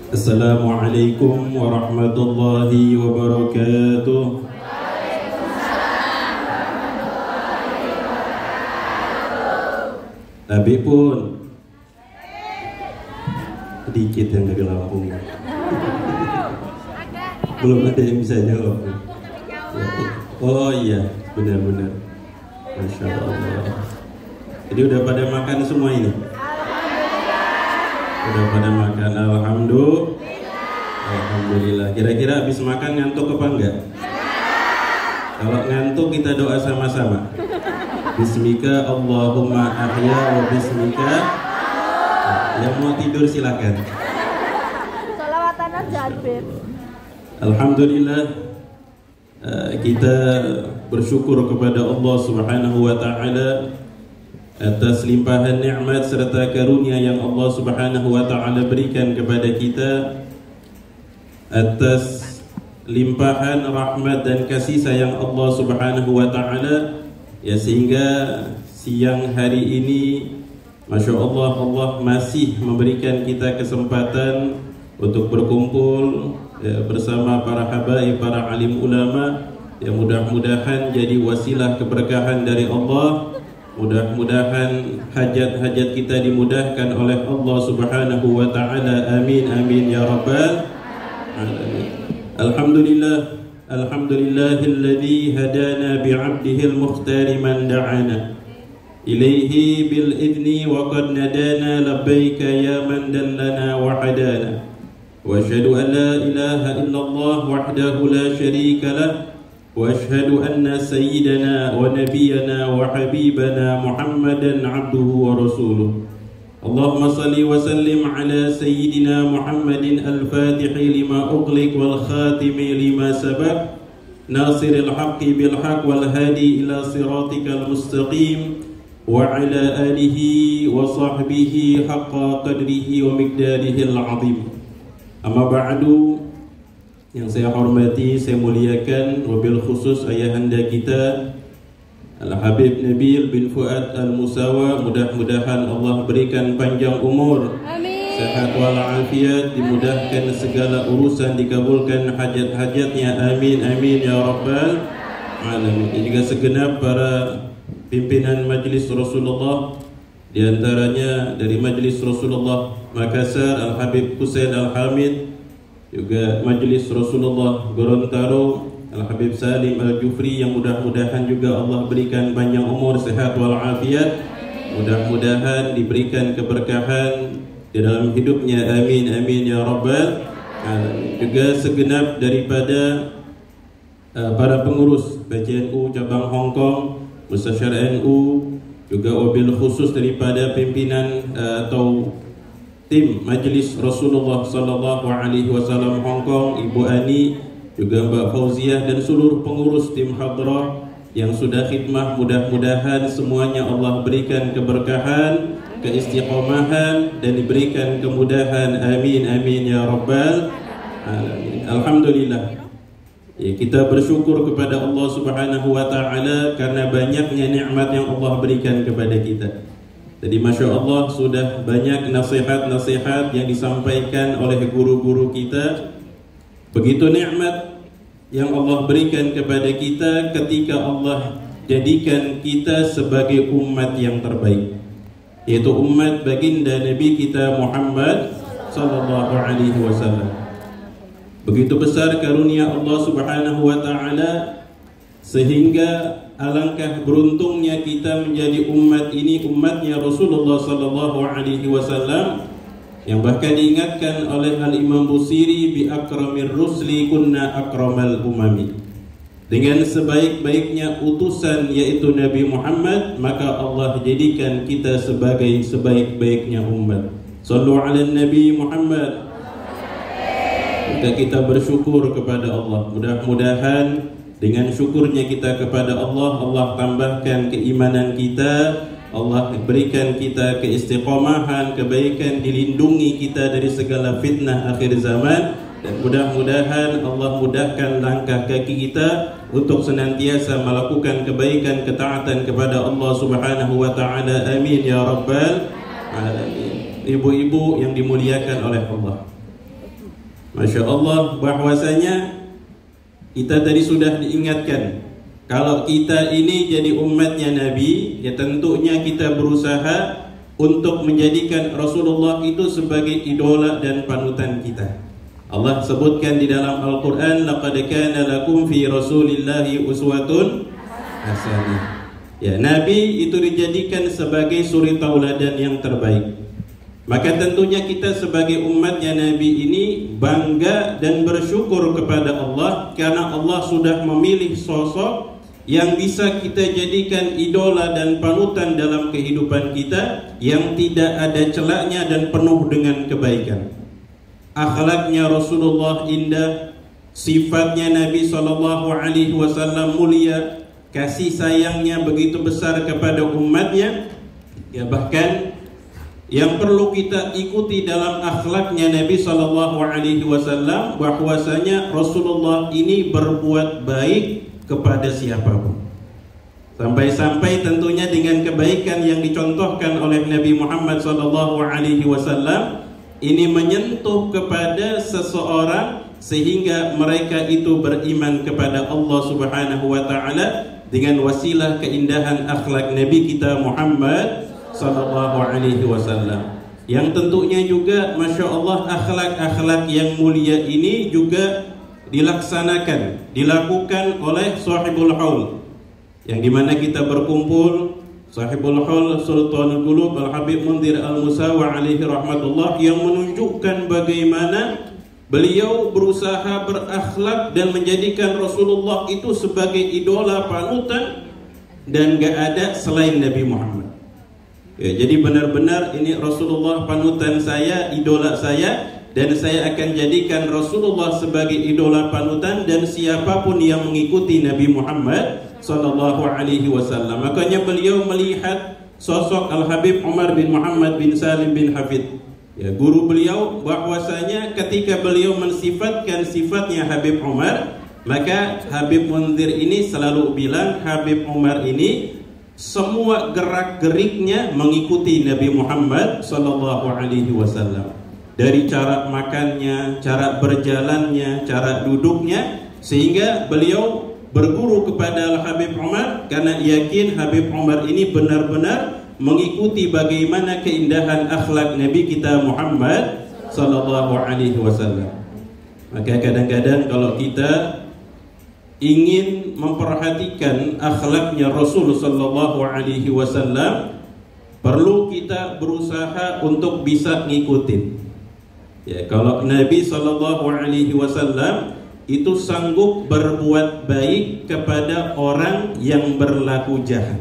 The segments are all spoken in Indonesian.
Assalamualaikum warahmatullahi wabarakatuh. Tapi pun sedikit yang dari Lampung. Belum ada yang bisa jawab. Oh iya, benar-benar. Masya Allah. Jadi udah pada makan semua ini? Udah pada makan, alhamdulillah. Kira-kira habis makan ngantuk apa enggak? Kalau ngantuk kita doa sama-sama. Bismika Allahumma ahya wa bismika. Yang mau tidur silakan. Salawatan aja, Beb. Alhamdulillah, kita bersyukur kepada Allah Subhanahu wa taala atas limpahan nikmat serta karunia yang Allah Subhanahu wa taala berikan kepada kita, atas limpahan rahmat dan kasih sayang Allah Subhanahu wa taala, ya, sehingga siang hari ini Masya Allah, Allah masih memberikan kita kesempatan untuk berkumpul bersama para habaib, para alim ulama, yang mudah-mudahan jadi wasilah keberkahan dari Allah. Mudah-mudahan hajat-hajat kita dimudahkan oleh Allah Subhanahu wa taala. Amin amin ya rabbal alamin. Alhamdulillah, alhamdulillahilladzi hadana bi'abdihi al-mukhtar man da'ana ilaihi bil idni wa qad nadana labbaika ya man dallana wa hadana. Wa asyhadu an la ilaha illallah wahdahu la syarika lah. وأشهد أن سيدنا ونبينا وحبيبنا محمدا عبده ورسوله. اللهم صل وسلم على سيدنا محمد الفاتح لما أغلق والخاتم لما سبق ناصر الحق بالحق والهادي إلى صراطك المستقيم وعلى آله وصحبه حق قدره ومقداره العظيم. أما بعد, yang saya hormati, saya muliakan, wabil khusus ayahanda kita Al-Habib Nabil bin Fuad Al-Musawa. Mudah-mudahan Allah berikan panjang umur, amin, sehat walafiat, dimudahkan segala urusan, dikabulkan hajat-hajatnya, amin amin ya rabbal alamin. Dan juga segenap para pimpinan Majlis Rasulullah, di antaranya dari Majlis Rasulullah Makassar Al-Habib Husain Al-Hamid, juga Majlis Rasulullah Gorontalo Al-Habib Salim Al-Jufri, yang mudah-mudahan juga Allah berikan panjang umur, sehat walafiat, mudah-mudahan diberikan keberkahan di dalam hidupnya, amin amin ya rabbal alamin. Juga segenap daripada para pengurus BCNU cabang Hong Kong, Mustasyar NU, juga wabil khusus daripada pimpinan atau tim Majlis Rasulullah Sallallahu Alaihi Wasallam Hong Kong, Ibu Ani, juga Mbak Fauziah, dan seluruh pengurus tim hadrah yang sudah khidmah. Mudah-mudahan semuanya Allah berikan keberkahan, keistiqomahan, dan diberikan kemudahan, amin amin ya rabbal alamin. Alhamdulillah, ya, kita bersyukur kepada Allah Subhanahu wa taala karena banyaknya nikmat yang Allah berikan kepada kita. Jadi Masya Allah, sudah banyak nasihat-nasihat yang disampaikan oleh guru-guru kita. Begitu nikmat yang Allah berikan kepada kita ketika Allah jadikan kita sebagai umat yang terbaik, yaitu umat baginda Nabi kita Muhammad Sallallahu Alaihi Wasallam. Begitu besar karunia Allah Subhanahu wa taala, sehingga alangkah beruntungnya kita menjadi umat ini, umatnya Rasulullah Sallallahu Alaihi Wasallam, yang bahkan diingatkan oleh Al-Imam Busiri, bi akramir rusli kunna akramal umami. Dengan sebaik-baiknya utusan yaitu Nabi Muhammad, maka Allah jadikan kita sebagai sebaik-baiknya umat. Sallu ala Nabi Muhammad. Maka kita bersyukur kepada Allah. Mudah-mudahan dengan syukurnya kita kepada Allah, Allah tambahkan keimanan kita, Allah berikan kita keistiqomahan, kebaikan, dilindungi kita dari segala fitnah akhir zaman, dan mudah-mudahan Allah mudahkan langkah kaki kita untuk senantiasa melakukan kebaikan, ketaatan kepada Allah Subhanahu wa taala. Amin ya rabbal alamin. Ibu-ibu yang dimuliakan oleh Allah, Masya Allah, bahwasanya kita tadi sudah diingatkan, kalau kita ini jadi umatnya Nabi, ya tentunya kita berusaha untuk menjadikan Rasulullah itu sebagai idola dan panutan kita. Allah sebutkan di dalam Al-Quran, laqad kana lakum fi Rasulillahi uswatun hasanah. Ya, Nabi itu dijadikan sebagai suri tauladan yang terbaik. Maka tentunya kita sebagai umatnya Nabi ini bangga dan bersyukur kepada Allah karena Allah sudah memilih sosok yang bisa kita jadikan idola dan panutan dalam kehidupan kita, yang tidak ada celaknya dan penuh dengan kebaikan. Akhlaknya Rasulullah indah, sifatnya Nabi SAW mulia, kasih sayangnya begitu besar kepada umatnya. Ya, bahkan yang perlu kita ikuti dalam akhlaknya Nabi SAW, bahwasanya Rasulullah ini berbuat baik kepada siapapun. Sampai-sampai tentunya dengan kebaikan yang dicontohkan oleh Nabi Muhammad SAW ini menyentuh kepada seseorang sehingga mereka itu beriman kepada Allah Subhanahu wa taala dengan wasilah keindahan akhlak Nabi kita Muhammad sallallahu alaihi wasallam. Yang tentunya juga Masya Allah, akhlak-akhlak yang mulia ini juga dilaksanakan, dilakukan oleh Sahibul Haul, yang dimana kita berkumpul. Sahibul Haul Sultanul Qulub Al-Habib Mundhir Al-Musawa alaihi rahmatullah, yang menunjukkan bagaimana beliau berusaha berakhlak dan menjadikan Rasulullah itu sebagai idola panutan dan gak ada selain Nabi Muhammad. Ya, jadi benar-benar ini Rasulullah panutan saya, idola saya, dan saya akan jadikan Rasulullah sebagai idola panutan dan siapapun yang mengikuti Nabi Muhammad sallallahu alaihi wasallam. Makanya beliau melihat sosok Al-Habib Umar bin Muhammad bin Salim bin Hafid, ya, guru beliau, bahwasanya ketika beliau mensifatkan sifatnya Habib Umar, maka Habib Mundhir ini selalu bilang Habib Umar ini semua gerak-geriknya mengikuti Nabi Muhammad sallallahu alaihi wasallam. Dari cara makannya, cara berjalannya, cara duduknya, sehingga beliau berguru kepada Al-Habib Umar karena yakin Habib Umar ini benar-benar mengikuti bagaimana keindahan akhlak Nabi kita Muhammad sallallahu alaihi wasallam. Maka kadang-kadang kalau kita ingin memperhatikan akhlaknya Rasul sallallahu alaihi wasallam, perlu kita berusaha untuk bisa ngikutin. Ya, kalau Nabi sallallahu alaihi wasallam itu sanggup berbuat baik kepada orang yang berlaku jahat.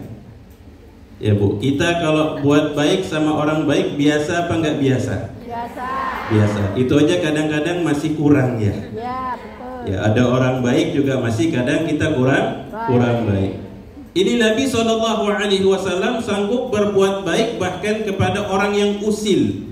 Ya Bu, kita kalau buat baik sama orang baik biasa apa enggak biasa? Biasa. Biasa. Itu aja kadang-kadang masih kurang ya. Ya, betul. Ya, ada orang baik juga masih kadang kita kurang baik. Ini Nabi SAW sanggup berbuat baik bahkan kepada orang yang usil,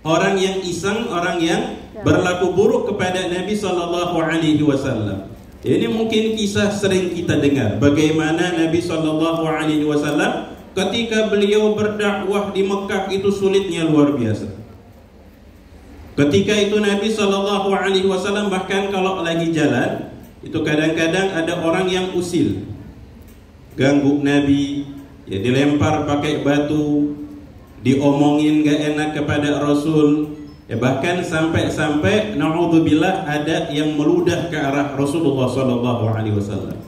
orang yang iseng, orang yang berlaku buruk kepada Nabi SAW. Ini mungkin kisah sering kita dengar, bagaimana Nabi SAW ketika beliau berdakwah di Mekah itu sulitnya luar biasa. Ketika itu Nabi SAW bahkan kalau lagi jalan itu kadang-kadang ada orang yang usil, ganggu Nabi, ya dilempar pakai batu, diomongin gak enak kepada Rasul. Ya, bahkan sampai naudzubillah ada yang meludah ke arah Rasulullah SAW.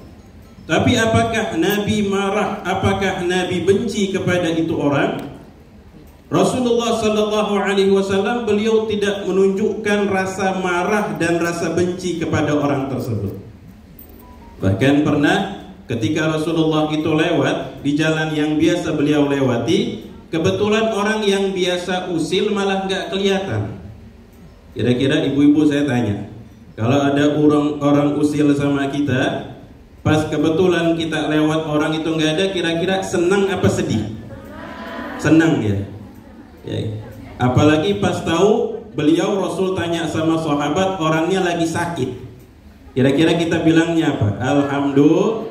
Tapi apakah Nabi marah? Apakah Nabi benci kepada itu orang? Rasulullah SAW beliau tidak menunjukkan rasa marah dan rasa benci kepada orang tersebut. Bahkan pernah ketika Rasulullah itu lewat di jalan yang biasa beliau lewati, kebetulan orang yang biasa usil malah nggak kelihatan. Kira-kira ibu-ibu saya tanya, kalau ada orang usil sama kita, pas kebetulan kita lewat orang itu nggak ada, kira-kira senang apa sedih? Senang ya. Apalagi pas tahu beliau Rasul tanya sama sahabat orangnya lagi sakit. Kira-kira kita bilangnya apa? Alhamdulillah.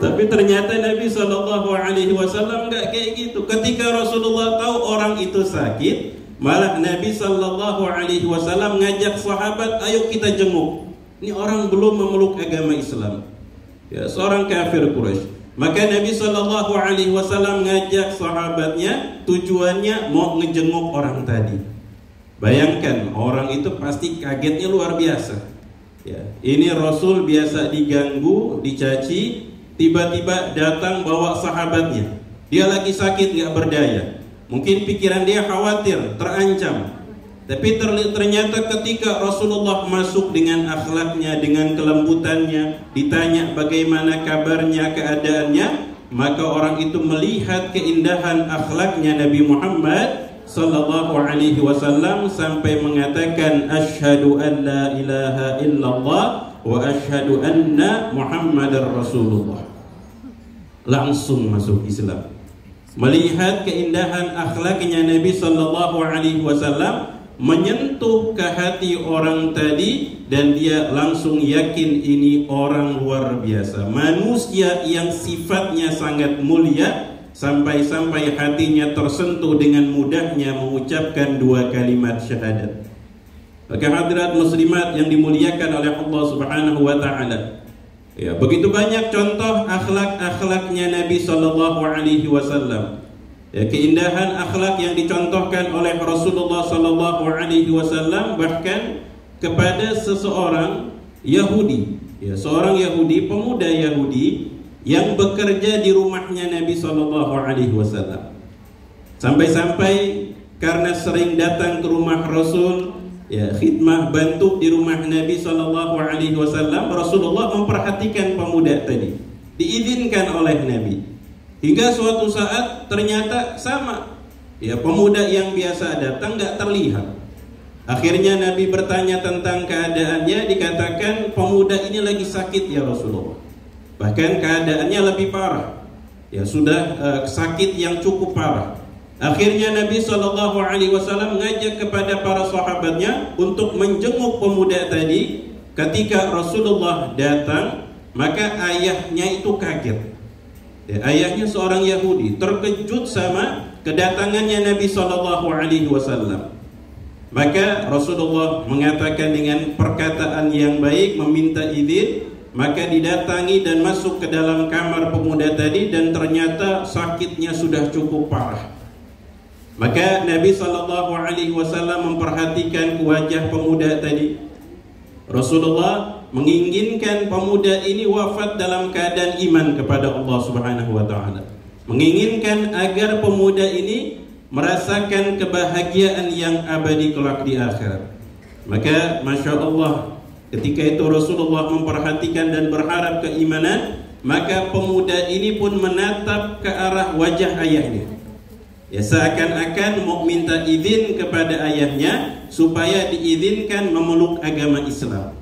Tapi ternyata Nabi SAW nggak kayak gitu. Ketika Rasulullah tahu orang itu sakit, Malah Nabi sallallahu alaihi wasallam ngajak sahabat, ayo kita jenguk. Ini orang belum memeluk agama Islam. Ya, seorang kafir Quraisy. Maka Nabi sallallahu alaihi wasallam ngajak sahabatnya, tujuannya mau ngejenguk orang tadi. Bayangkan, orang itu pasti kagetnya luar biasa. Ya, ini Rasul biasa diganggu, dicaci, tiba-tiba datang bawa sahabatnya. Dia lagi sakit, gak berdaya. Mungkin pikiran dia khawatir, terancam. Tapi ternyata ketika Rasulullah masuk dengan akhlaknya, dengan kelembutannya, ditanya bagaimana kabarnya, keadaannya, maka orang itu melihat keindahan akhlaknya Nabi Muhammad sallallahu alaihi wasallam sampai mengatakan asyhadu an la ilaha illallah wa asyhadu anna Muhammadar Rasulullah. Langsung masuk Islam. Melihat keindahan akhlaknya Nabi sallallahu alaihi wasallam menyentuh ke hati orang tadi dan dia langsung yakin ini orang luar biasa, manusia yang sifatnya sangat mulia, sampai-sampai hatinya tersentuh dengan mudahnya mengucapkan dua kalimat syahadat. Maka hadirat muslimat yang dimuliakan oleh Allah Subhanahu wa taala. Ya, begitu banyak contoh akhlak-akhlaknya Nabi sallallahu alaihi wasallam. Ya, keindahan akhlak yang dicontohkan oleh Rasulullah sallallahu alaihi wasallam bahkan kepada seseorang Yahudi. Ya, seorang Yahudi, pemuda Yahudi yang bekerja di rumahnya Nabi sallallahu alaihi wasallam. Sampai-sampai karena sering datang ke rumah Rasul, ya, khidmah bantu di rumah Nabi sallallahu alaihi wasallam, Rasulullah memperhatikan pemuda tadi, diizinkan oleh Nabi. Hingga suatu saat ternyata sama, ya, pemuda yang biasa datang gak terlihat. Akhirnya Nabi bertanya tentang keadaannya, dikatakan pemuda ini lagi sakit ya Rasulullah. Bahkan keadaannya lebih parah, ya, sudah sakit yang cukup parah. Akhirnya Nabi sallallahu alaihi wasallam mengajak kepada para sahabatnya untuk menjenguk pemuda tadi. Ketika Rasulullah datang, maka ayahnya itu kaget. Ya, ayahnya seorang Yahudi, terkejut sama kedatangannya Nabi sallallahu alaihi wasallam. Maka Rasulullah mengatakan dengan perkataan yang baik, meminta izin. Maka didatangi dan masuk ke dalam kamar pemuda tadi, dan ternyata sakitnya sudah cukup parah. Maka Nabi sallallahu alaihi wasallam memperhatikan wajah pemuda tadi. Rasulullah menginginkan pemuda ini wafat dalam keadaan iman kepada Allah Subhanahu wa taala. Menginginkan agar pemuda ini merasakan kebahagiaan yang abadi kelak di akhirat. Maka Masya Allah, ketika itu Rasulullah memperhatikan dan berharap keimanan, maka pemuda ini pun menatap ke arah wajah ayahnya. Ya, seakan-akan mau minta izin kepada ayahnya supaya diizinkan memeluk agama Islam.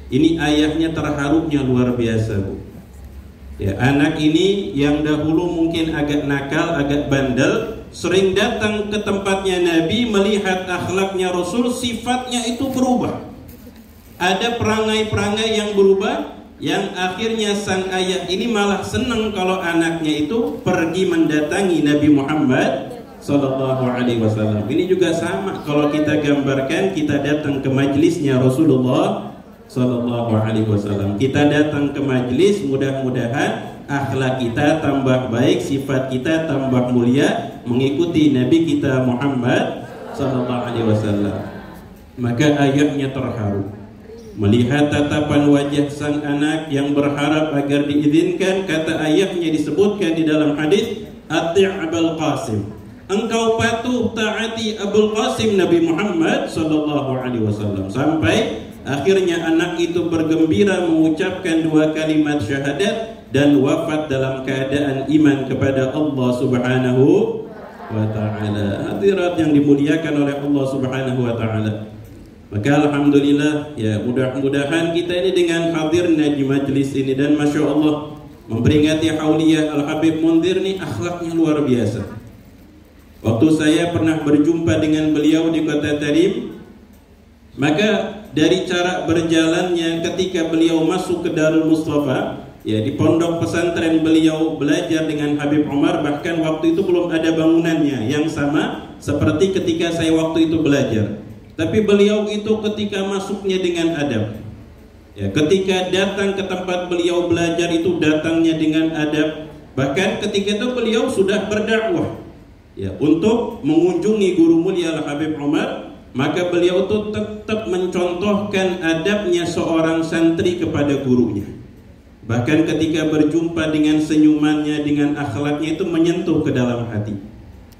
Ini ayahnya terharunya luar biasa, Bu. Ya, anak ini yang dahulu mungkin agak nakal, agak bandel, sering datang ke tempatnya Nabi, melihat akhlaknya Rasul, sifatnya itu berubah. Ada perangai-perangai yang berubah, yang akhirnya sang ayah ini malah senang kalau anaknya itu pergi mendatangi Nabi Muhammad sallallahu alaihi wasallam. Ini juga sama, kalau kita gambarkan, kita datang ke majelisnya Rasulullah sallallahu alaihi wasallam. Kita datang ke majelis, mudah-mudahan akhlak kita tambah baik, sifat kita tambah mulia, mengikuti Nabi kita Muhammad sallallahu alaihi wasallam. Maka ayahnya terharu melihat tatapan wajah sang anak yang berharap agar diizinkan. Kata ayahnya, disebutkan di dalam hadis, "Ati' Abul Qasim." Engkau patuh taati Abul Qasim Nabi Muhammad sallallahu alaihi wasallam. Sampai akhirnya anak itu bergembira mengucapkan dua kalimat syahadat dan wafat dalam keadaan iman kepada Allah Subhanahu wa taala. Hadirat yang dimuliakan oleh Allah Subhanahu wa taala. Maka alhamdulillah, ya, mudah-mudahan kita ini dengan hadirnya di majlis ini, dan Masya Allah memperingati Hauliyah Al-Habib Munzir ini akhlaknya luar biasa. Waktu saya pernah berjumpa dengan beliau di Kota Tarim, maka dari cara berjalannya ketika beliau masuk ke Darul Mustafa, ya, di pondok pesantren beliau belajar dengan Habib Umar, bahkan waktu itu belum ada bangunannya yang sama seperti ketika saya waktu itu belajar. Tapi beliau itu ketika masuknya dengan adab. Ya, ketika datang ke tempat beliau belajar itu datangnya dengan adab. Bahkan ketika itu beliau sudah berdakwah ya, untuk mengunjungi guru mulia Al-Habib Umar, maka beliau itu tetap mencontohkan adabnya seorang santri kepada gurunya. Bahkan ketika berjumpa dengan senyumannya, dengan akhlaknya itu menyentuh ke dalam hati.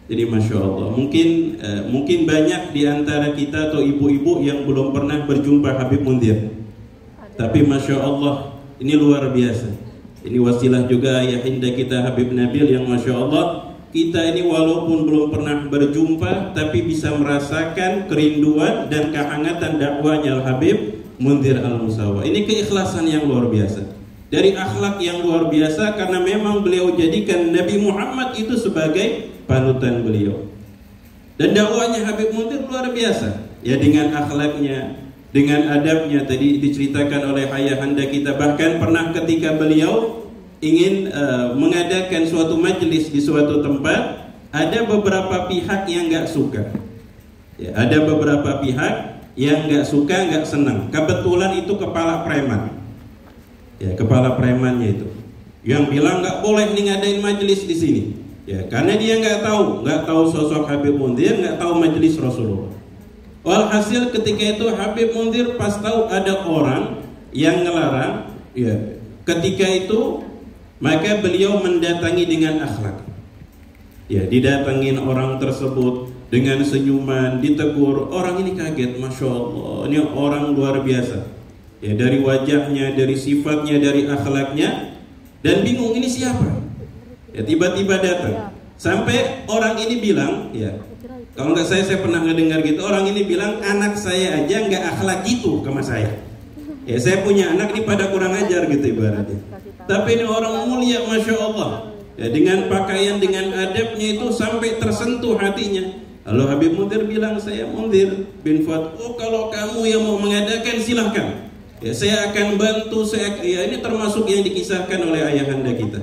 Jadi Masya Allah, mungkin banyak di antara kita atau ibu-ibu yang belum pernah berjumpa Habib Mundhir. Tapi Masya Allah, ini luar biasa. Ini wasilah juga ayahinda kita Habib Nabil yang Masya Allah, kita ini walaupun belum pernah berjumpa, tapi bisa merasakan kerinduan dan kehangatan dakwahnya Al-Habib Mundhir Al-Musawa. Ini keikhlasan yang luar biasa. Dari akhlak yang luar biasa, karena memang beliau jadikan Nabi Muhammad itu sebagai panutan beliau. Dan dakwahnya Habib Mundhir luar biasa. Ya, dengan akhlaknya, dengan adabnya, tadi diceritakan oleh ayahanda kita. Bahkan pernah ketika beliau ingin mengadakan suatu majelis di suatu tempat, ada beberapa pihak yang nggak suka. Ya, ada beberapa pihak yang nggak suka, nggak senang. Kebetulan itu kepala preman. Ya, kepala premannya itu yang bilang nggak boleh nih ngadain majelis di sini. Ya, karena dia nggak tahu sosok Habib Mundhir, nggak tahu majelis Rasulullah. Walhasil ketika itu Habib Mundhir pas tahu ada orang yang ngelarang, ya, ketika itu maka beliau mendatangi dengan akhlak. Ya, didatangin orang tersebut dengan senyuman, ditegur. Orang ini kaget, Masya Allah, ini orang luar biasa. Ya, dari wajahnya, dari sifatnya, dari akhlaknya, dan bingung ini siapa. Ya, tiba-tiba datang. Sampai orang ini bilang, ya, kalau nggak saya pernah ngedengar gitu, orang ini bilang anak saya aja nggak akhlak gitu sama saya. Ya, saya punya anak ini pada kurang ajar gitu ibaratnya. Tapi ini orang mulia, Masya Allah. Ya, dengan pakaian, dengan adabnya itu sampai tersentuh hatinya. Lalu Habib Mundhir bilang, saya Mundhir bin Fuad. Oh, kalau kamu yang mau mengadakan silahkan. Ya, saya akan bantu. Ya, ini termasuk yang dikisahkan oleh ayahanda kita.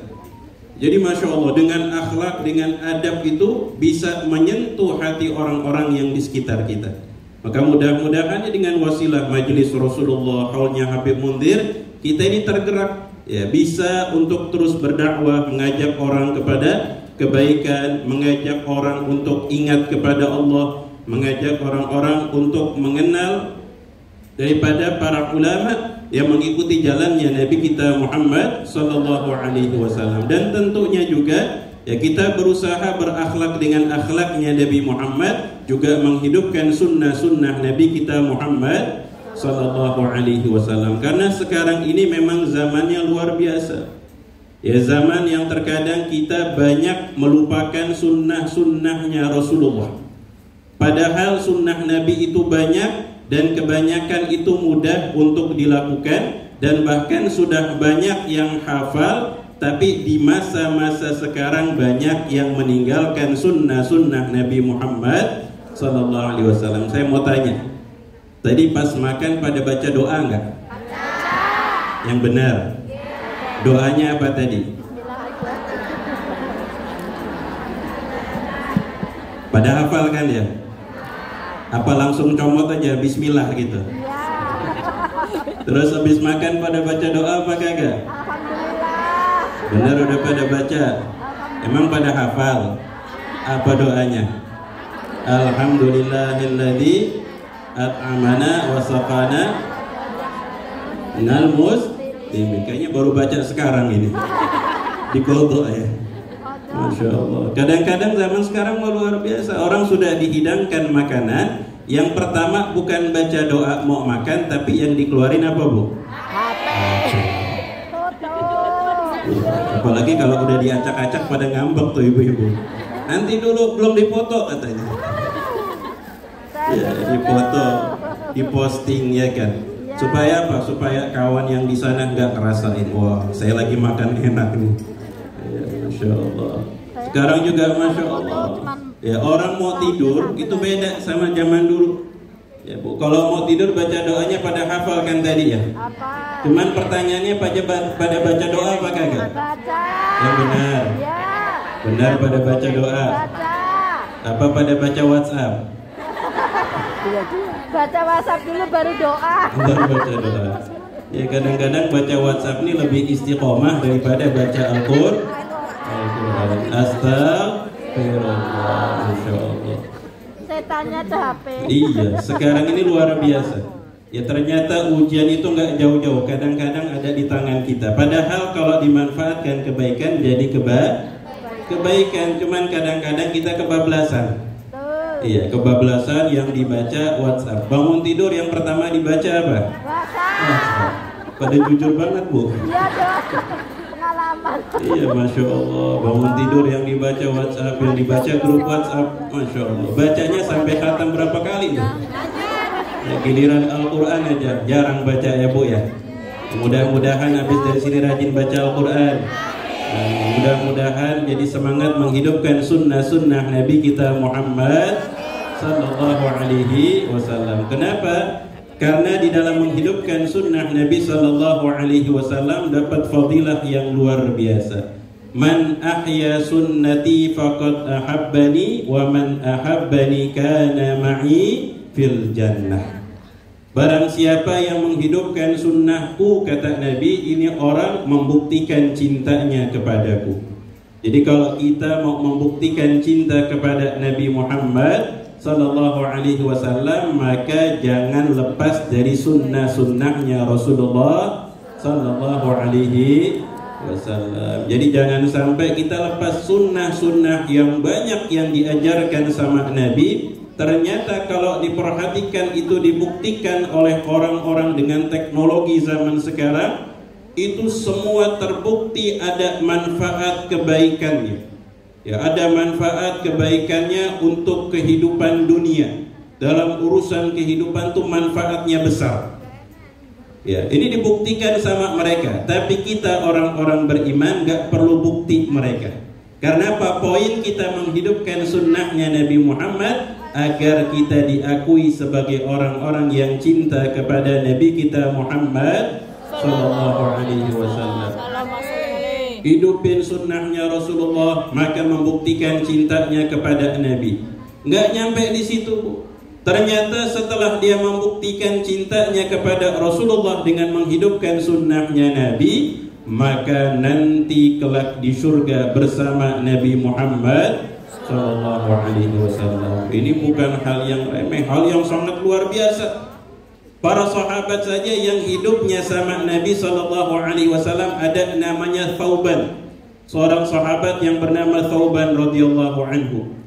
Jadi Masya Allah, dengan akhlak, dengan adab itu bisa menyentuh hati orang-orang yang di sekitar kita. Maka mudah-mudahan dengan wasilah majelis Rasulullah, haulnya Habib Mundhir, kita ini tergerak, ya, bisa untuk terus berdakwah, mengajak orang kepada kebaikan, mengajak orang untuk ingat kepada Allah, mengajak orang-orang untuk mengenal daripada para ulama yang mengikuti jalannya Nabi kita Muhammad sallallahu alaihi wasallam. Dan tentunya juga ya, kita berusaha berakhlak dengan akhlaknya Nabi Muhammad, juga menghidupkan sunnah-sunnah Nabi kita Muhammad sallallahu alaihi wasallam. Karena sekarang ini memang zamannya luar biasa. Ya, zaman yang terkadang kita banyak melupakan sunnah-sunnahnya Rasulullah. Padahal sunnah Nabi itu banyak, dan kebanyakan itu mudah untuk dilakukan, dan bahkan sudah banyak yang hafal. Tapi di masa-masa sekarang banyak yang meninggalkan sunnah-sunnah Nabi Muhammad sallallahu alaihi wasallam. Saya mau tanya, tadi pas makan pada baca doa enggak? Yang benar. Doanya apa tadi? Pada hafal kan ya? Apa langsung comot aja bismillah gitu? Terus habis makan pada baca doa apa kagak? Alhamdulillah. Bener udah pada baca? Emang pada hafal? Apa doanya? Alhamdulillahilladzi at'amana wa saqana minal muslimin. Kayaknya baru baca sekarang ini. Di kodok ya. Masya Allah. Kadang-kadang zaman sekarang luar biasa. Orang sudah dihidangkan makanan, yang pertama bukan baca doa mau makan, tapi yang dikeluarin apa, Bu? Apalagi kalau udah diacak-acak pada ngambek tuh ibu-ibu. Nanti dulu belum dipoto katanya. Ya, dipoto, diposting ya kan. Supaya apa? Supaya kawan yang di sana nggak ngerasain, wah saya lagi makan enak nih. Ya, Masya Allah. Sekarang juga Masya Allah. Ya, orang mau tidur itu beda sama zaman dulu. Ya, Bu, kalau mau tidur baca doanya pada hafal kan tadi ya. Apa? Cuman pertanyaannya pada baca doa apa kagak? Baca. Yang benar. Ya. Benar pada baca doa. Baca. Apa pada baca WhatsApp? Baca WhatsApp dulu baru doa. Baru baca doa. Ya kadang-kadang baca WhatsApp ini lebih istiqomah daripada baca Al-Qur'an. Astagfirullah, Masya Allah. Setannya tuh HP. Iya, sekarang ini luar biasa. Ya ternyata ujian itu nggak jauh-jauh. Kadang-kadang ada di tangan kita. Padahal kalau dimanfaatkan kebaikan jadi kebaikan. Cuman kadang-kadang kita kebablasan. Iya, kebablasan yang dibaca WhatsApp. Bangun tidur yang pertama dibaca apa? WhatsApp. Pada jujur banget, Bu. Iya dong. Pengalaman. Iya, Masya Allah. Bangun tidur yang dibaca WhatsApp, yang dibaca grup WhatsApp. Masya Allah. Bacanya sampai khatam berapa kali ya? Ya, giliran Al-Quran aja jarang baca ya, Bu ya. Mudah-mudahan habis dari sini rajin baca Al-Quran. Mudah-mudahan jadi semangat menghidupkan sunnah-sunnah Nabi kita Muhammad Sallallahu Alaihi Wasallam. Kenapa? Karena di dalam menghidupkan sunnah Nabi Sallallahu Alaihi Wasallam dapat fadilah yang luar biasa. Man ahya sunnati faqad ahabbani wa man ahabbani kana ma'i fil jannah. Barang siapa yang menghidupkan sunnahku, kata Nabi, ini orang membuktikan cintanya kepadaku. Jadi kalau kita mau membuktikan cinta kepada Nabi Muhammad Sallallahu Alaihi Wasallam, maka jangan lepas dari sunnah-sunnahnya Rasulullah Sallallahu Alaihi Wasallam. Jadi jangan sampai kita lepas sunnah-sunnah yang banyak yang diajarkan sama Nabi. Ternyata kalau diperhatikan itu dibuktikan oleh orang-orang dengan teknologi zaman sekarang, itu semua terbukti ada manfaat kebaikannya. Ya, ada manfaat kebaikannya untuk kehidupan dunia. Dalam urusan kehidupan itu manfaatnya besar. Ya, ini dibuktikan sama mereka. Tapi kita orang-orang beriman gak perlu bukti mereka. Karena apa? Poin kita menghidupkan sunnahnya Nabi Muhammad agar kita diakui sebagai orang-orang yang cinta kepada Nabi kita Muhammad Sallallahu Alaihi Wasallam. Hidupin sunnahnya Rasulullah, maka membuktikan cintanya kepada Nabi. Nggak nyampe di situ, Bu. Ternyata setelah dia membuktikan cintanya kepada Rasulullah dengan menghidupkan sunnahnya Nabi, maka nanti kelak di surga bersama Nabi Muhammad Sallallahu Alaihi Wasallam. Ini bukan hal yang remeh, hal yang sangat luar biasa. Para sahabat saja yang hidupnya sama Nabi Sallallahu Alaihi Wasallam ada namanya Thauban, seorang sahabat yang bernama Thauban radhiyallahu anhu.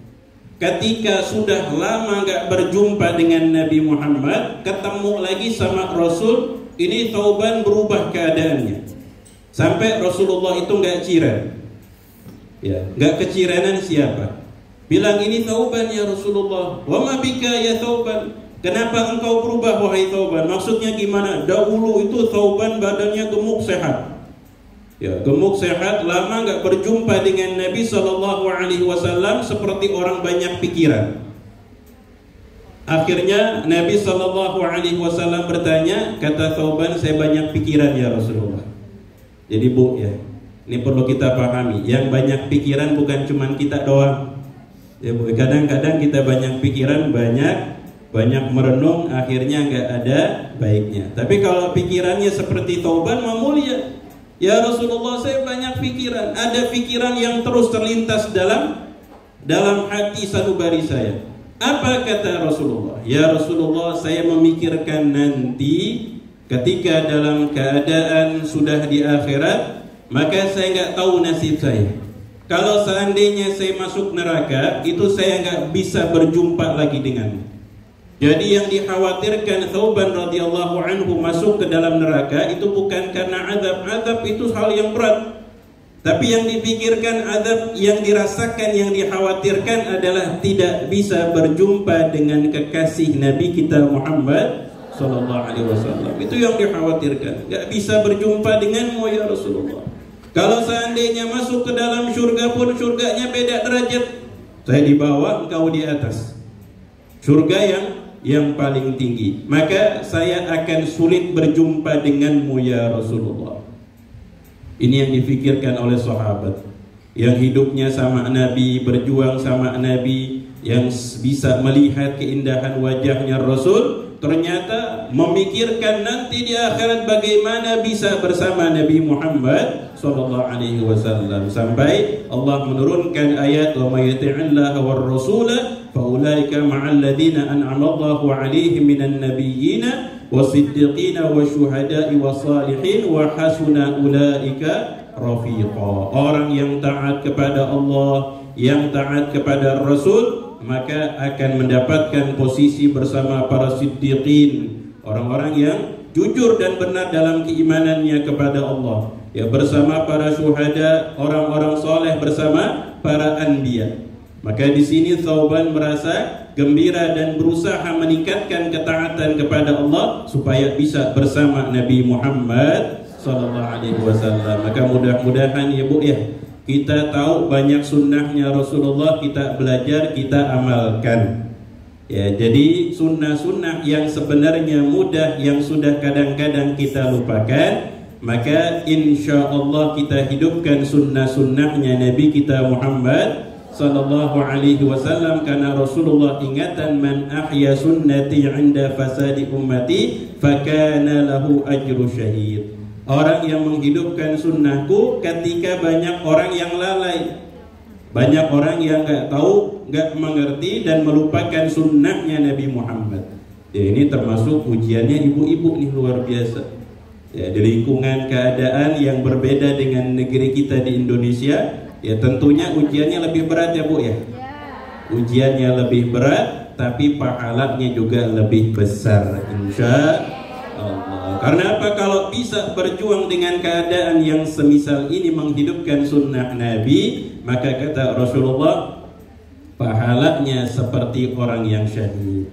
Ketika sudah lama gak berjumpa dengan Nabi Muhammad, ketemu lagi sama Rasul, ini Thauban berubah keadaannya. Sampai Rasulullah itu gak ciran. Ya, gak keciranan siapa? Bilang, ini Thauban ya Rasulullah. Wa ma bika ya Thauban? Kenapa engkau berubah wahai Thauban? Maksudnya gimana? Dahulu itu Thauban badannya gemuk sehat. Ya, gemuk sehat, lama gak berjumpa dengan Nabi Sallallahu Alaihi Wasallam, seperti orang banyak pikiran. Akhirnya Nabi Sallallahu Alaihi Wasallam bertanya, kata Thauban, saya banyak pikiran ya Rasulullah. Jadi Bu ya, ini perlu kita pahami, yang banyak pikiran bukan cuma kita doang. Ya Bu, kadang-kadang kita banyak pikiran, banyak merenung, akhirnya nggak ada baiknya. Tapi kalau pikirannya seperti Thauban, mulia. Ya Rasulullah, saya banyak pikiran. Ada pikiran yang terus terlintas dalam hati sanubari saya. Apa kata Rasulullah? Ya Rasulullah, saya memikirkan nanti ketika dalam keadaan sudah di akhirat, maka saya nggak tahu nasib saya. Kalau seandainya saya masuk neraka, itu saya nggak bisa berjumpa lagi dengannya. Jadi yang dikhawatirkan Thauban radhiyallahu anhu masuk ke dalam neraka itu bukan karena azab itu hal yang berat. Tapi yang dipikirkan azab yang dirasakan, yang dikhawatirkan adalah tidak bisa berjumpa dengan kekasih Nabi kita Muhammad Sallallahu Alaihi Wasallam. Itu yang dikhawatirkan. Gak bisa berjumpa denganmu ya Rasulullah. Kalau seandainya masuk ke dalam surga pun surganya beda derajat. Saya di bawah, engkau di atas. Surga yang paling tinggi. Maka saya akan sulit berjumpa denganmu ya Rasulullah. Ini yang difikirkan oleh sahabat yang hidupnya sama Nabi, berjuang sama Nabi, yang bisa melihat keindahan wajahnya Rasul, ternyata memikirkan nanti di akhirat bagaimana bisa bersama Nabi Muhammad sallallahu alaihi wasallam, sampai Allah menurunkan ayat wa may yuti'illaha war rasula fa ulaika ma'al ladzina an'ama Allahu 'alaihim minan nabiyyina wasiddiqina wasyuhada'i wassalihin wa hasuna ulaika rafiqa. Orang yang taat kepada Allah, yang taat kepada Rasul, maka akan mendapatkan posisi bersama para siddiqin, orang-orang yang jujur dan benar dalam keimanannya kepada Allah, ya, bersama para syuhada, orang-orang soleh, bersama para anbiya. Maka di sini Thauban merasa gembira dan berusaha meningkatkan ketaatan kepada Allah supaya bisa bersama Nabi Muhammad sallallahu alaihi wasallam. Maka mudah-mudahan ya Bu ya, kita tahu banyak sunnahnya Rasulullah, kita belajar, kita amalkan. Ya, jadi sunnah-sunnah yang sebenarnya mudah, yang sudah kadang-kadang kita lupakan, maka insya Allah kita hidupkan sunnah-sunnahnya Nabi kita Muhammad sallallahu alaihi wasallam, karena Rasulullah ingatan man ahya sunnati 'inda fasadi ummati fakana lahu ajru syahid. Orang yang menghidupkan sunnahku ketika banyak orang yang lalai, banyak orang yang nggak tahu, nggak mengerti dan melupakan sunnahnya Nabi Muhammad. Ya, ini termasuk ujiannya ibu-ibu nih, luar biasa. Ya, di lingkungan keadaan yang berbeda dengan negeri kita di Indonesia, ya tentunya ujiannya lebih berat ya Bu ya. Ujiannya lebih berat, tapi pahalanya juga lebih besar, insya Allah. Karena apa? Kalau bisa berjuang dengan keadaan yang semisal ini, menghidupkan sunnah Nabi, maka kata Rasulullah, pahalanya seperti orang yang syahid.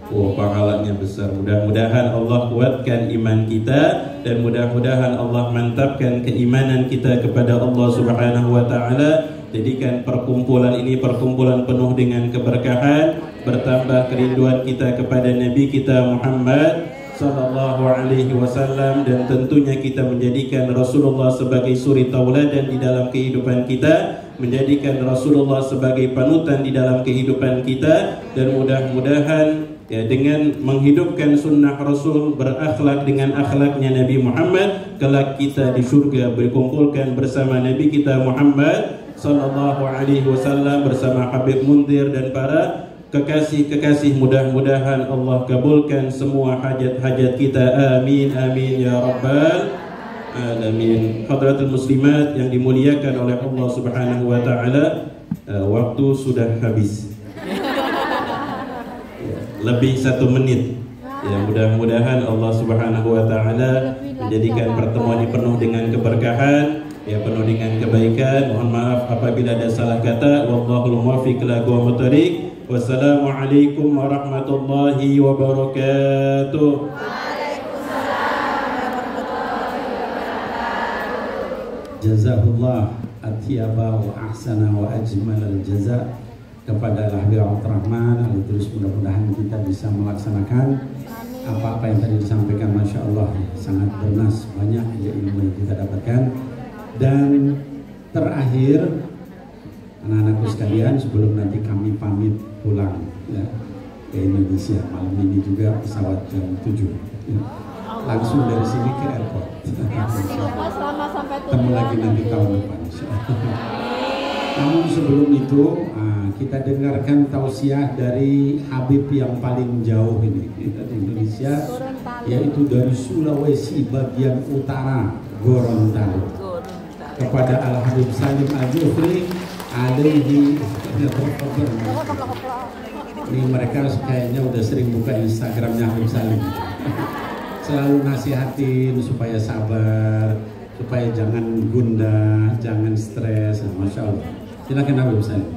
Oh, pahalanya besar. Mudah-mudahan Allah kuatkan iman kita, dan mudah-mudahan Allah mantapkan keimanan kita kepada Allah Subhanahu wa taala. Jadikan perkumpulan ini perkumpulan penuh dengan keberkahan, bertambah kerinduan kita kepada Nabi kita Muhammad sallallahu alaihi wasallam, dan tentunya kita menjadikan Rasulullah sebagai suri tauladan di dalam kehidupan kita, menjadikan Rasulullah sebagai panutan di dalam kehidupan kita, dan mudah-mudahan ya, dengan menghidupkan sunnah Rasul, berakhlak dengan akhlaknya Nabi Muhammad, kelak kita di surga berkumpulkan bersama Nabi kita Muhammad sallallahu alaihi wasallam, bersama Habib Munzir dan para kekasih-kekasih. Mudah-mudahan Allah kabulkan semua hajat-hajat kita, amin amin ya rabbal alamin. Hadratul muslimat yang dimuliakan oleh Allah Subhanahu wa taala, waktu sudah habis, lebih 1 menit. Ya, mudah-mudahan Allah Subhanahu wa taala menjadikan pertemuan ini penuh dengan keberkahan, ya, penuh dengan kebaikan. Mohon maaf apabila ada salah kata. Wallahul muwaffiq ila aqwamit thoriq. Wassalamualaikum warahmatullahi wabarakatuh. Jazakallah atyaba wa ahsana wa ajmal al jaza kepada Habib Abdurrahman Al-Idrus. Mudah-mudahan kita bisa melaksanakan apa-apa yang tadi disampaikan. Masya Allah, sangat bernas, banyak ya ilmu yang kita dapatkan. Dan terakhir, anak-anakku sekalian, sebelum nanti kami pamit pulang ya, ke Indonesia, malam ini juga pesawat jam 7 ya, langsung dari sini ke airport. Ketemu lagi nanti tahun depan. Namun sebelum itu kita dengarkan tausiah dari Habib yang paling jauh ini di Indonesia, yaitu dari Sulawesi bagian utara, Gorontalo, kepada Al Habib Salim Al Jufri alaihi. Ini mereka kayaknya udah sering buka Instagramnya Habib Salim. Selalu nasihatin supaya sabar, supaya jangan gundah, jangan stres. Masya Allah. Silakan Habib Salim.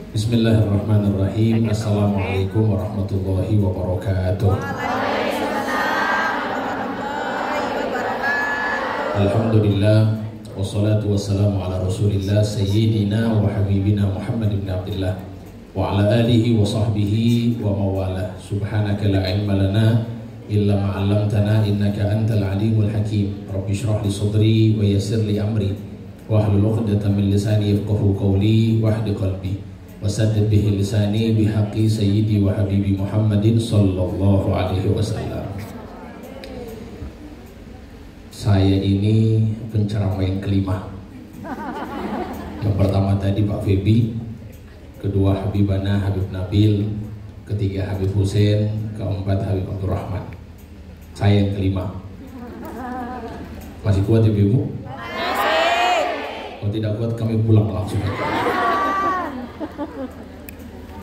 Bismillahirrahmanirrahim. Assalamualaikum warahmatullahi wabarakatuh. Alhamdulillah, wassalatu wassalamu ala rasulillah sayyidina wa habibina Muhammad ibn Abdullah wa ala alihi wa sahbihi wa mawalah. Subhanaka la ilma lana إلا ما علمتنا إنك أنت العليم الحكيم رب اشرح لي صدري ويسر لي أمري واحلل عقدة من لساني يفقهوا قولي واهد قلبي وسدد به لساني بحق سيدي وحبيبي محمد صلى الله عليه وسلم. Saya ini penceramah yang kelima. Yang pertama tadi Pak Febi, kedua Habibana Habib Nabil, ketiga Habib Hussein, keempat Habib Abdurrahman. Saya yang kelima. Masih kuat ibu-ibu? Masih. Kalau tidak kuat kami pulang langsung.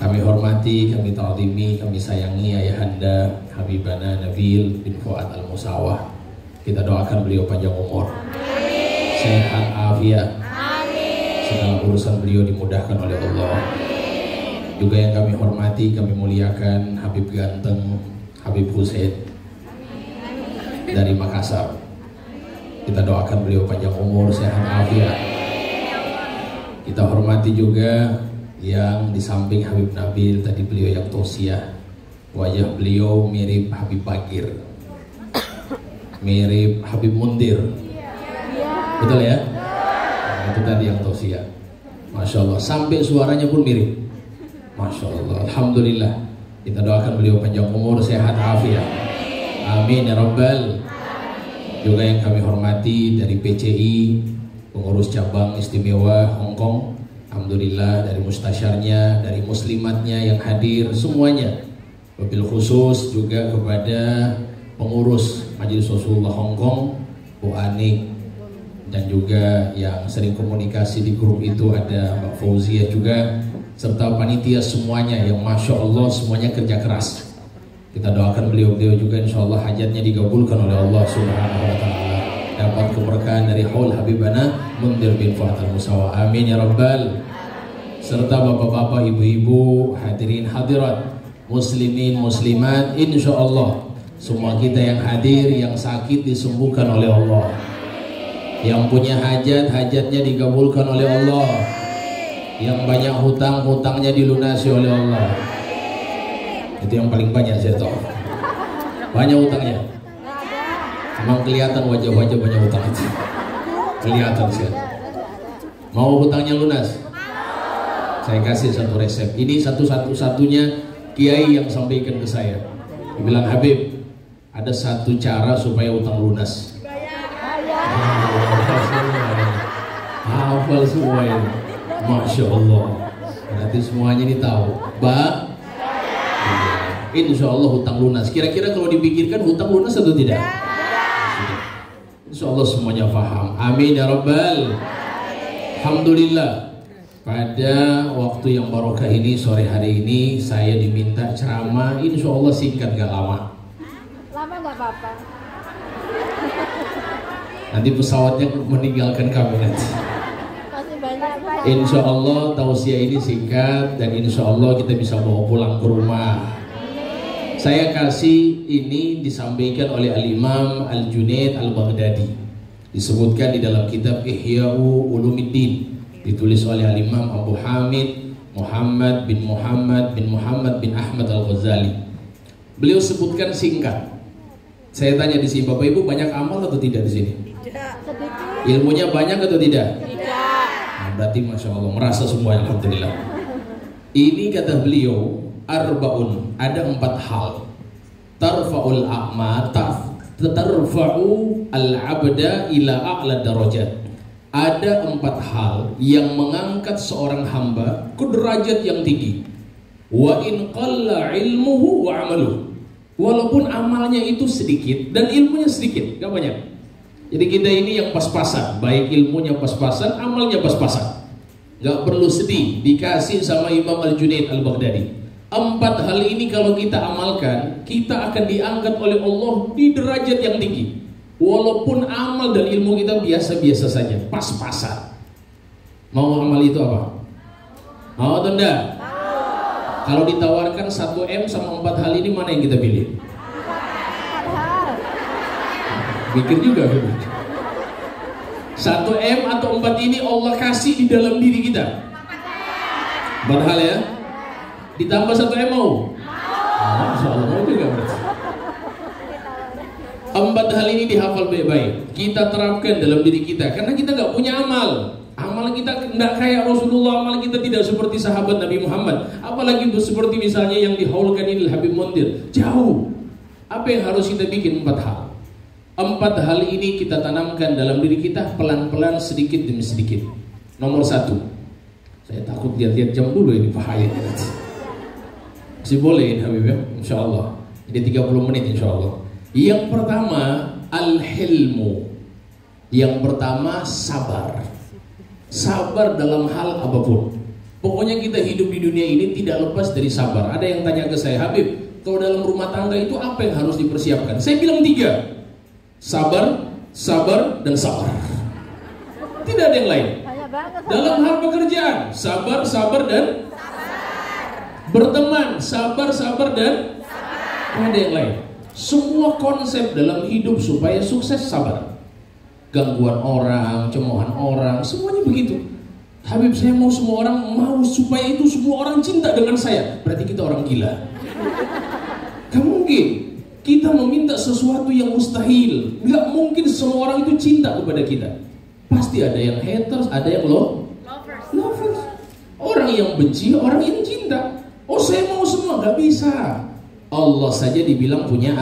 Kami hormati, kami ta'zimi, kami sayangi ayahanda Habibana Nabil bin Fuad Al-Musawah. Kita doakan beliau panjang umur, sehat afiat, segala urusan beliau dimudahkan oleh Allah. Juga yang kami hormati, kami muliakan Habib Ganteng, Habib Hussein dari Makassar. Kita doakan beliau panjang umur, sehat afiat. Kita hormati juga yang di samping Habib Nabil tadi, beliau yang tausiah. Wajah beliau mirip Habib Bagir, mirip Habib Mundir. Betul ya? Nah, itu tadi yang tausiah. Masya Allah, sampai suaranya pun mirip. Masya Allah, alhamdulillah. Kita doakan beliau panjang umur, sehat afiat. Amin ya rabbal. Juga yang kami hormati dari PCI, pengurus cabang istimewa Hong Kong. Alhamdulillah, dari mustasyarnya, dari muslimatnya yang hadir semuanya. Wabil khusus juga kepada pengurus Majelis Rasulullah Hong Kong, Bu Anik, dan juga yang sering komunikasi di grup itu ada Mbak Fauzia juga, serta panitia semuanya yang Masya Allah semuanya kerja keras. Kita doakan beliau-beliau juga insya Allah hajatnya dikabulkan oleh Allah Subhanahu wa Ta'ala, dapat keberkahan dari haul Habibana Mundir bin Fuad Al-Musawah. Amin ya rabbal. Serta bapak-bapak, ibu-ibu, hadirin hadirat, muslimin muslimat, insya Allah semua kita yang hadir, yang sakit disembuhkan oleh Allah, yang punya hajat, hajatnya dikabulkan oleh Allah, yang banyak hutang, hutangnya dilunasi oleh Allah. Itu yang paling banyak saya tahu. Banyak hutangnya. Memang kelihatan wajah-wajah banyak hutang itu. Kelihatan sih. Mau hutangnya lunas? Saya kasih satu resep. Ini satu-satunya kiai yang sampaikan ke saya. Dia bilang, Habib, ada satu cara supaya utang lunas. Hafal semua ini. Masya Allah. Berarti semuanya ini tahu. Insya Allah hutang lunas. Kira-kira kalau dipikirkan hutang lunas atau tidak? Insya Allah semuanya paham. Amin ya rabbal. Alhamdulillah. Pada waktu yang barokah ini, sore hari ini saya diminta ceramah. Insya Allah singkat, gak lama. Lama nggak apa-apa. Nanti pesawatnya meninggalkan kami nanti. Masih banyak Pak. Insya Allah tausiah ini singkat dan insya Allah kita bisa bawa pulang ke rumah. Saya kasih ini disampaikan oleh Al-Imam Al-Junaid Al-Baghdadi. Disebutkan di dalam kitab Ihya'u Ulumuddin. Ditulis oleh Al-Imam Abu Hamid Muhammad bin Muhammad bin Ahmad Al-Ghazali. Beliau sebutkan singkat. Saya tanya di sini, Bapak Ibu banyak amal atau tidak di sini? Sedikit. Ilmunya banyak atau tidak? Tidak. Nah, berarti Masya Allah merasa semua, alhamdulillah. Ini kata beliau, arbaun, ada 4 hal. Tarfa'ul a'ma, tarfa'u al-abda ila a'la darajat. Ada 4 hal yang mengangkat seorang hamba ke derajat yang tinggi. Wa in qalla ilmuhu wa amaluhu. Walaupun amalnya itu sedikit dan ilmunya sedikit, gak banyak. Jadi kita ini yang pas-pasan, baik ilmunya pas-pasan, amalnya pas-pasan. Gak perlu sedih, dikasih sama Imam Al-Junaid Al-Baghdadi. 4 hal ini kalau kita amalkan, kita akan diangkat oleh Allah di derajat yang tinggi. Walaupun amal dan ilmu kita biasa-biasa saja, pas-pasan. Mau amal itu apa? Mau atau enggak? Kalau ditawarkan 1M sama 4 hal ini, mana yang kita pilih? Mikir juga. 1M atau 4 ini Allah kasih di dalam diri kita. 4 hal ya. Ditambah 1M mau? Insya Allah mau juga berarti. 4 hal ini dihafal baik-baik, kita terapkan dalam diri kita, karena kita nggak punya amal. Amal kita tidak kayak Rasulullah, amal kita tidak seperti sahabat Nabi Muhammad, apalagi seperti misalnya yang dihaulkan ini Habib Mundir, jauh. Apa yang harus kita bikin? 4 hal. 4 hal ini kita tanamkan dalam diri kita pelan-pelan, sedikit demi sedikit. Nomor 1, saya takut lihat-lihat jam dulu, ini bahaya. Masih boleh Habib ya, insya Allah. Ini 30 menit insya Allah. Yang pertama, al-hilmu. Yang pertama, sabar. Sabar dalam hal apapun. Pokoknya kita hidup di dunia ini tidak lepas dari sabar. Ada yang tanya ke saya, Habib, kalau dalam rumah tangga itu apa yang harus dipersiapkan? Saya bilang 3. Sabar, sabar, dan sabar. Tidak ada yang lain. Dalam hal pekerjaan, sabar, sabar, dan berteman, sabar, sabar, dan tidak ada yang lain. Semua konsep dalam hidup supaya sukses, sabar. Gangguan orang, cemoohan orang, semuanya begitu. Habib, saya mau semua orang mau supaya itu semua orang cinta dengan saya. Berarti kita orang gila. Gak mungkin. Kita meminta sesuatu yang mustahil. Gak mungkin semua orang itu cinta kepada kita. Pasti ada yang haters, ada yang lovers. Orang yang benci, orang yang cinta. Oh, saya mau semua, gak bisa. Allah saja dibilang punya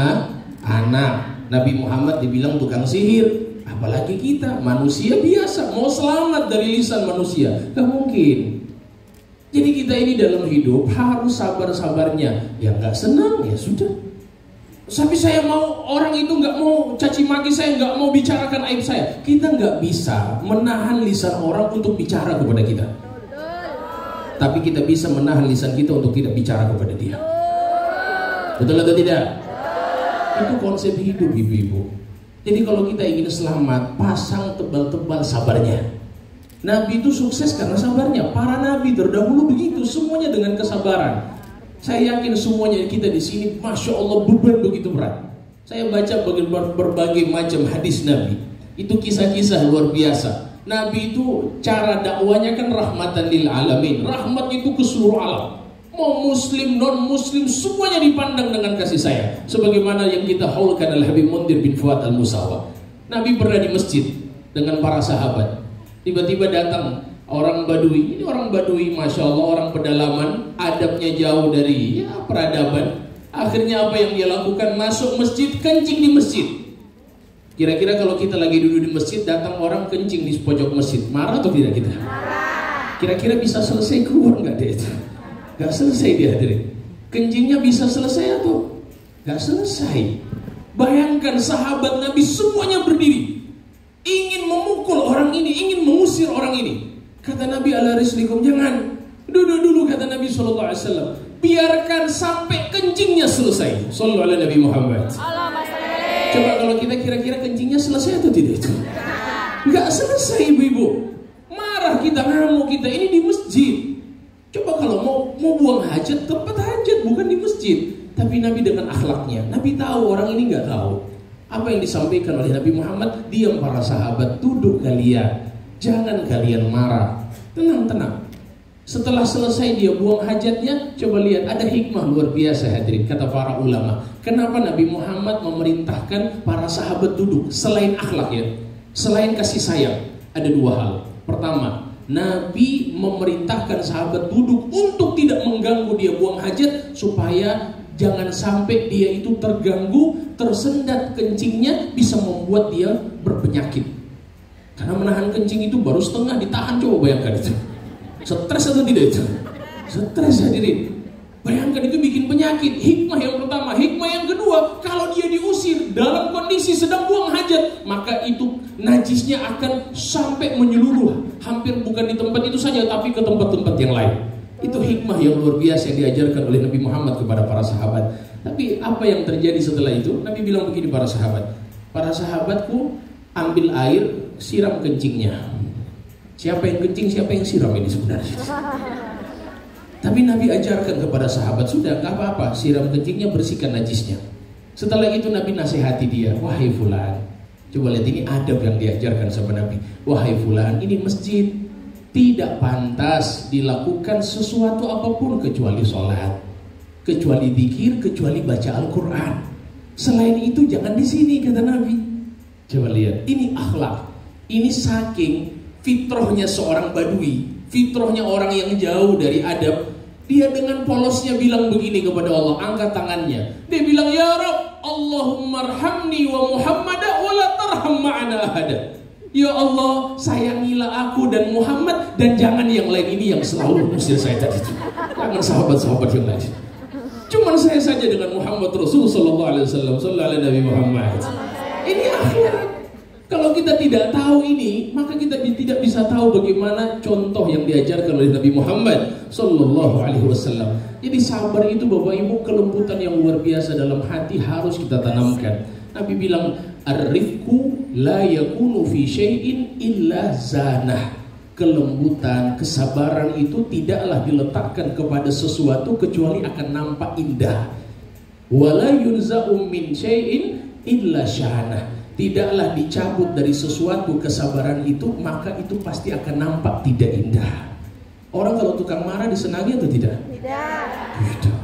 anak. Nabi Muhammad dibilang tukang sihir. Apalagi kita, manusia biasa, mau selamat dari lisan manusia. Gak mungkin. Jadi kita ini dalam hidup harus sabar-sabarnya. Yang gak senang, ya sudah. Tapi saya mau orang itu nggak mau caci maki saya, nggak mau bicarakan aib saya. Kita nggak bisa menahan lisan orang untuk bicara kepada kita. Tapi kita bisa menahan lisan kita untuk tidak bicara kepada dia. Betul atau tidak? Itu konsep hidup ibu-ibu. Jadi kalau kita ingin selamat, pasang tebal-tebal sabarnya. Nabi itu sukses karena sabarnya. Para nabi terdahulu begitu, semuanya dengan kesabaran. Saya yakin semuanya kita di sini, masya Allah, beban begitu berat. Saya baca berbagai macam hadis Nabi. Itu kisah-kisah luar biasa. Nabi itu cara dakwanya kan rahmatan lil alamin. Rahmat itu ke seluruh alam. Mau muslim, non muslim, semuanya dipandang dengan kasih sayang. Sebagaimana yang kita haulkan Al-Habib Mundir bin Fuad Al-Musawa. Nabi pernah di masjid dengan para sahabat. Tiba-tiba datang orang Badui. Ini orang Badui, masya Allah, orang pedalaman, adabnya jauh dari peradaban. Akhirnya apa yang dia lakukan? Masuk masjid, kencing di masjid. Kira-kira kalau kita lagi duduk di masjid, datang orang kencing di pojok masjid, marah atau tidak kita? Kira-kira bisa selesai keluar nggak dia itu? Nggak selesai dia hadirin. Kencingnya bisa selesai atau nggak selesai? Bayangkan sahabat Nabi semuanya berdiri, ingin memukul orang ini, ingin mengusir orang ini. Kata Nabi, ala rislikum, jangan, duduk dulu, kata Nabi SAW. Biarkan sampai kencingnya selesai. Sallallahu alaihi Nabi Muhammad. Coba kalau kita kira-kira kencingnya selesai atau tidak itu? Nggak selesai ibu-ibu. Marah kita, ngamuk kita, ini di masjid. Coba kalau mau buang hajat, tempat hajat, bukan di masjid. Tapi Nabi dengan akhlaknya, Nabi tahu orang ini nggak tahu. Apa yang disampaikan oleh Nabi Muhammad, diam para sahabat, duduk kalian. Jangan kalian marah, tenang-tenang. Setelah selesai dia buang hajatnya, coba lihat, ada hikmah luar biasa hadirin, kata para ulama. Kenapa Nabi Muhammad memerintahkan para sahabat duduk? Selain akhlak ya, selain kasih sayang, ada 2 hal. Pertama, Nabi memerintahkan sahabat duduk untuk tidak mengganggu dia buang hajat, supaya jangan sampai dia itu terganggu, tersendat kencingnya, bisa membuat dia berpenyakit. Karena menahan kencing itu baru setengah ditahan, coba bayangkan itu. Stres atau tidak itu? Stres hadirin. Bayangkan itu bikin penyakit. Hikmah yang pertama. Hikmah yang kedua, kalau dia diusir dalam kondisi sedang buang hajat, maka itu najisnya akan sampai menyeluruh. Hampir bukan di tempat itu saja, tapi ke tempat-tempat yang lain. Itu hikmah yang luar biasa yang diajarkan oleh Nabi Muhammad kepada para sahabat. Tapi apa yang terjadi setelah itu? Nabi bilang begini para sahabat. Para sahabatku, ambil air, siram kencingnya. Siapa yang kencing, siapa yang siram ini sebenarnya? Tapi Nabi ajarkan kepada sahabat, sudah gak apa-apa, siram kencingnya, bersihkan najisnya. Setelah itu Nabi nasihati dia, wahai fulan, coba lihat ini adab yang diajarkan sama Nabi. Wahai fulan, ini masjid, tidak pantas dilakukan sesuatu apapun kecuali sholat, kecuali zikir, kecuali baca Al-Quran. Selain itu jangan di sini, kata Nabi. Coba lihat, ini akhlak. Ini saking fitrahnya seorang badui, fitrahnya orang yang jauh dari adab. Dia dengan polosnya bilang begini kepada Allah, angkat tangannya. Dia bilang, ya Rabb, Allahumma arhamni wa Muhammada wa la tarham ma'ana ahada. Ya Allah, sayangilah aku dan Muhammad, dan jangan yang lain. Ini yang selalu mengusir saya tadi. Jangan sahabat-sahabat yang lain. Cuman saya saja dengan Muhammad Rasul sallallahu alaihi wasallam, sallallahu alaihi Nabi Muhammad. Ini akhlak. Kalau kita tidak tahu ini, maka kita tidak bisa tahu bagaimana contoh yang diajarkan oleh Nabi Muhammad sallallahu alaihi wasallam. Jadi sabar itu Bapak Ibu, kelembutan yang luar biasa dalam hati harus kita tanamkan. Nabi bilang, ar-rifqu la yakunu fi syai'in illa zanah. Kelembutan, kesabaran itu tidaklah diletakkan kepada sesuatu kecuali akan nampak indah. Wala yunza'u min syai'in illa syanah. Tidaklah dicabut dari sesuatu kesabaran itu, maka itu pasti akan nampak tidak indah. Orang kalau tukang marah disenangi atau tidak? Tidak.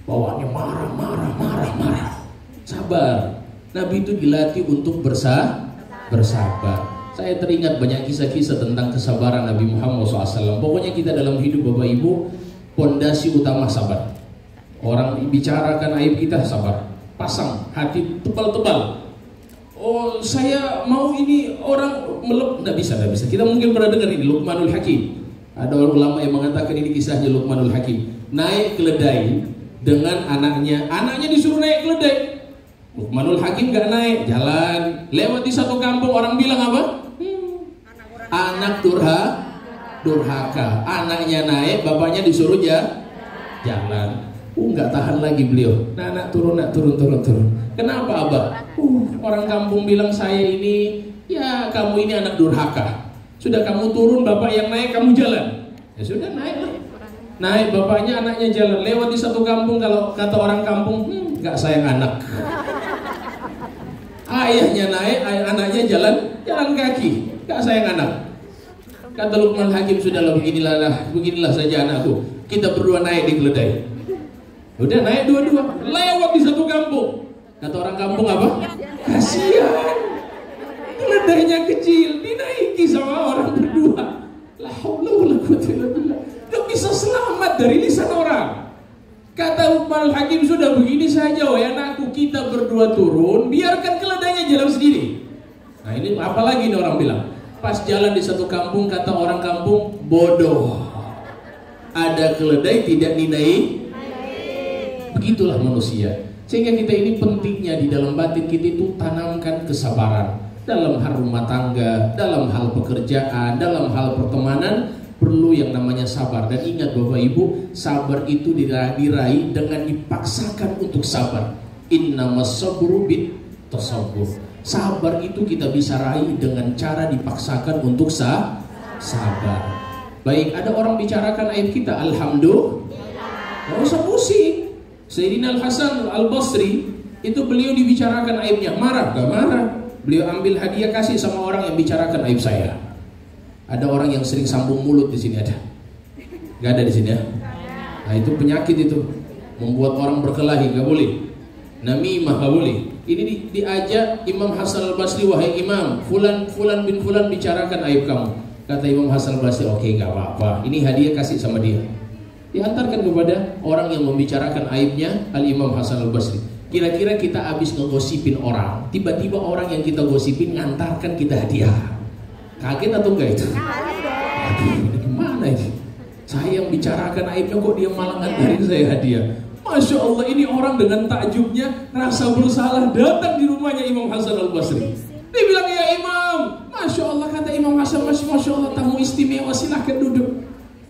Bawaannya marah. Sabar. Nabi itu dilatih untuk bersabar. Saya teringat banyak kisah-kisah tentang kesabaran Nabi Muhammad SAW. Pokoknya kita dalam hidup Bapak Ibu, pondasi utama sabar. Orang bicarakan aib kita, sabar. Pasang hati tebal-tebal. Oh, saya mau ini orang nggak bisa. Kita mungkin pernah dengar ini, Luqmanul Hakim. Ada ulama yang mengatakan ini kisahnya Luqmanul Hakim. Naik keledai dengan anaknya disuruh naik keledai. Luqmanul Hakim gak naik, jalan. Lewat di satu kampung, orang bilang apa? Anak durhaka. Anaknya naik, bapaknya disuruh jalan. Gak tahan lagi beliau. Nak turun. Kenapa abah? Orang kampung bilang saya ini, ya kamu ini anak durhaka. Sudah kamu turun, bapak yang naik, kamu jalan. Ya sudah, naik. Naik, bapaknya, anaknya jalan. Lewat di satu kampung, kalau kata orang kampung, gak sayang anak. Ayahnya naik, anaknya jalan kaki, gak sayang anak. Kata Luqman Hakim, sudahlah beginilah saja anakku. Kita berdua naik di keledai. Udah naik dua-dua, lewat di satu kampung. Kata orang kampung apa? Kasihan, keledainya kecil, dinaiki sama orang berdua. La haula wala quwwata illa billah. Gak bisa selamat dari lisan orang. Kata Luqman Hakim, sudah begini saja wahai anakku, kita berdua turun, biarkan keledainya jalan sendiri. Nah ini apalagi nih orang bilang. Pas jalan di satu kampung, kata orang kampung, bodoh. Ada keledai tidak dinai. Begitulah manusia. Sehingga kita ini pentingnya di dalam batin kita itu tanamkan kesabaran. Dalam hal rumah tangga, dalam hal pekerjaan, dalam hal pertemanan, perlu yang namanya sabar. Dan ingat Bapak Ibu, sabar itu diraih dengan dipaksakan untuk sabar. Innamas sabru bit tasabbur. Sabar itu kita bisa raih dengan cara dipaksakan untuk sabar. Baik, ada orang bicarakan aib kita, alhamdulillah, gak usah pusing. Sayyidina Al-Hasan Al-Basri itu beliau dibicarakan aibnya, marah, gak marah. Beliau ambil hadiah kasih sama orang yang bicarakan aib saya. Ada orang yang sering sambung mulut di sini, ada? Gak ada di sini ya? Nah itu penyakit itu, membuat orang berkelahi, gak boleh. Namimah gak boleh. Ini diajak Imam Hasan Al-Basri, wahai Imam, fulan bin fulan bicarakan aib kamu. Kata Imam Hasan Al-Basri, oke, gak apa-apa. Ini hadiah kasih sama dia. Diantarkan kepada orang yang membicarakan aibnya, Al-Imam Hasan Al-Basri. Kira-kira kita habis ngegosipin orang, tiba-tiba orang yang kita gosipin ngantarkan kita hadiah. Kaget atau enggak itu? Aduh, ini gimana ini? Saya yang bicarakan aibnya kok dia malah ngantarin saya hadiah. Masya Allah, ini orang dengan takjubnya rasa bersalah datang di rumahnya Imam Hasan Al-Basri. Dia bilang, ya Imam, Masya Allah, kata Imam Hasan, Masya Allah, tamu istimewa, silahkan duduk.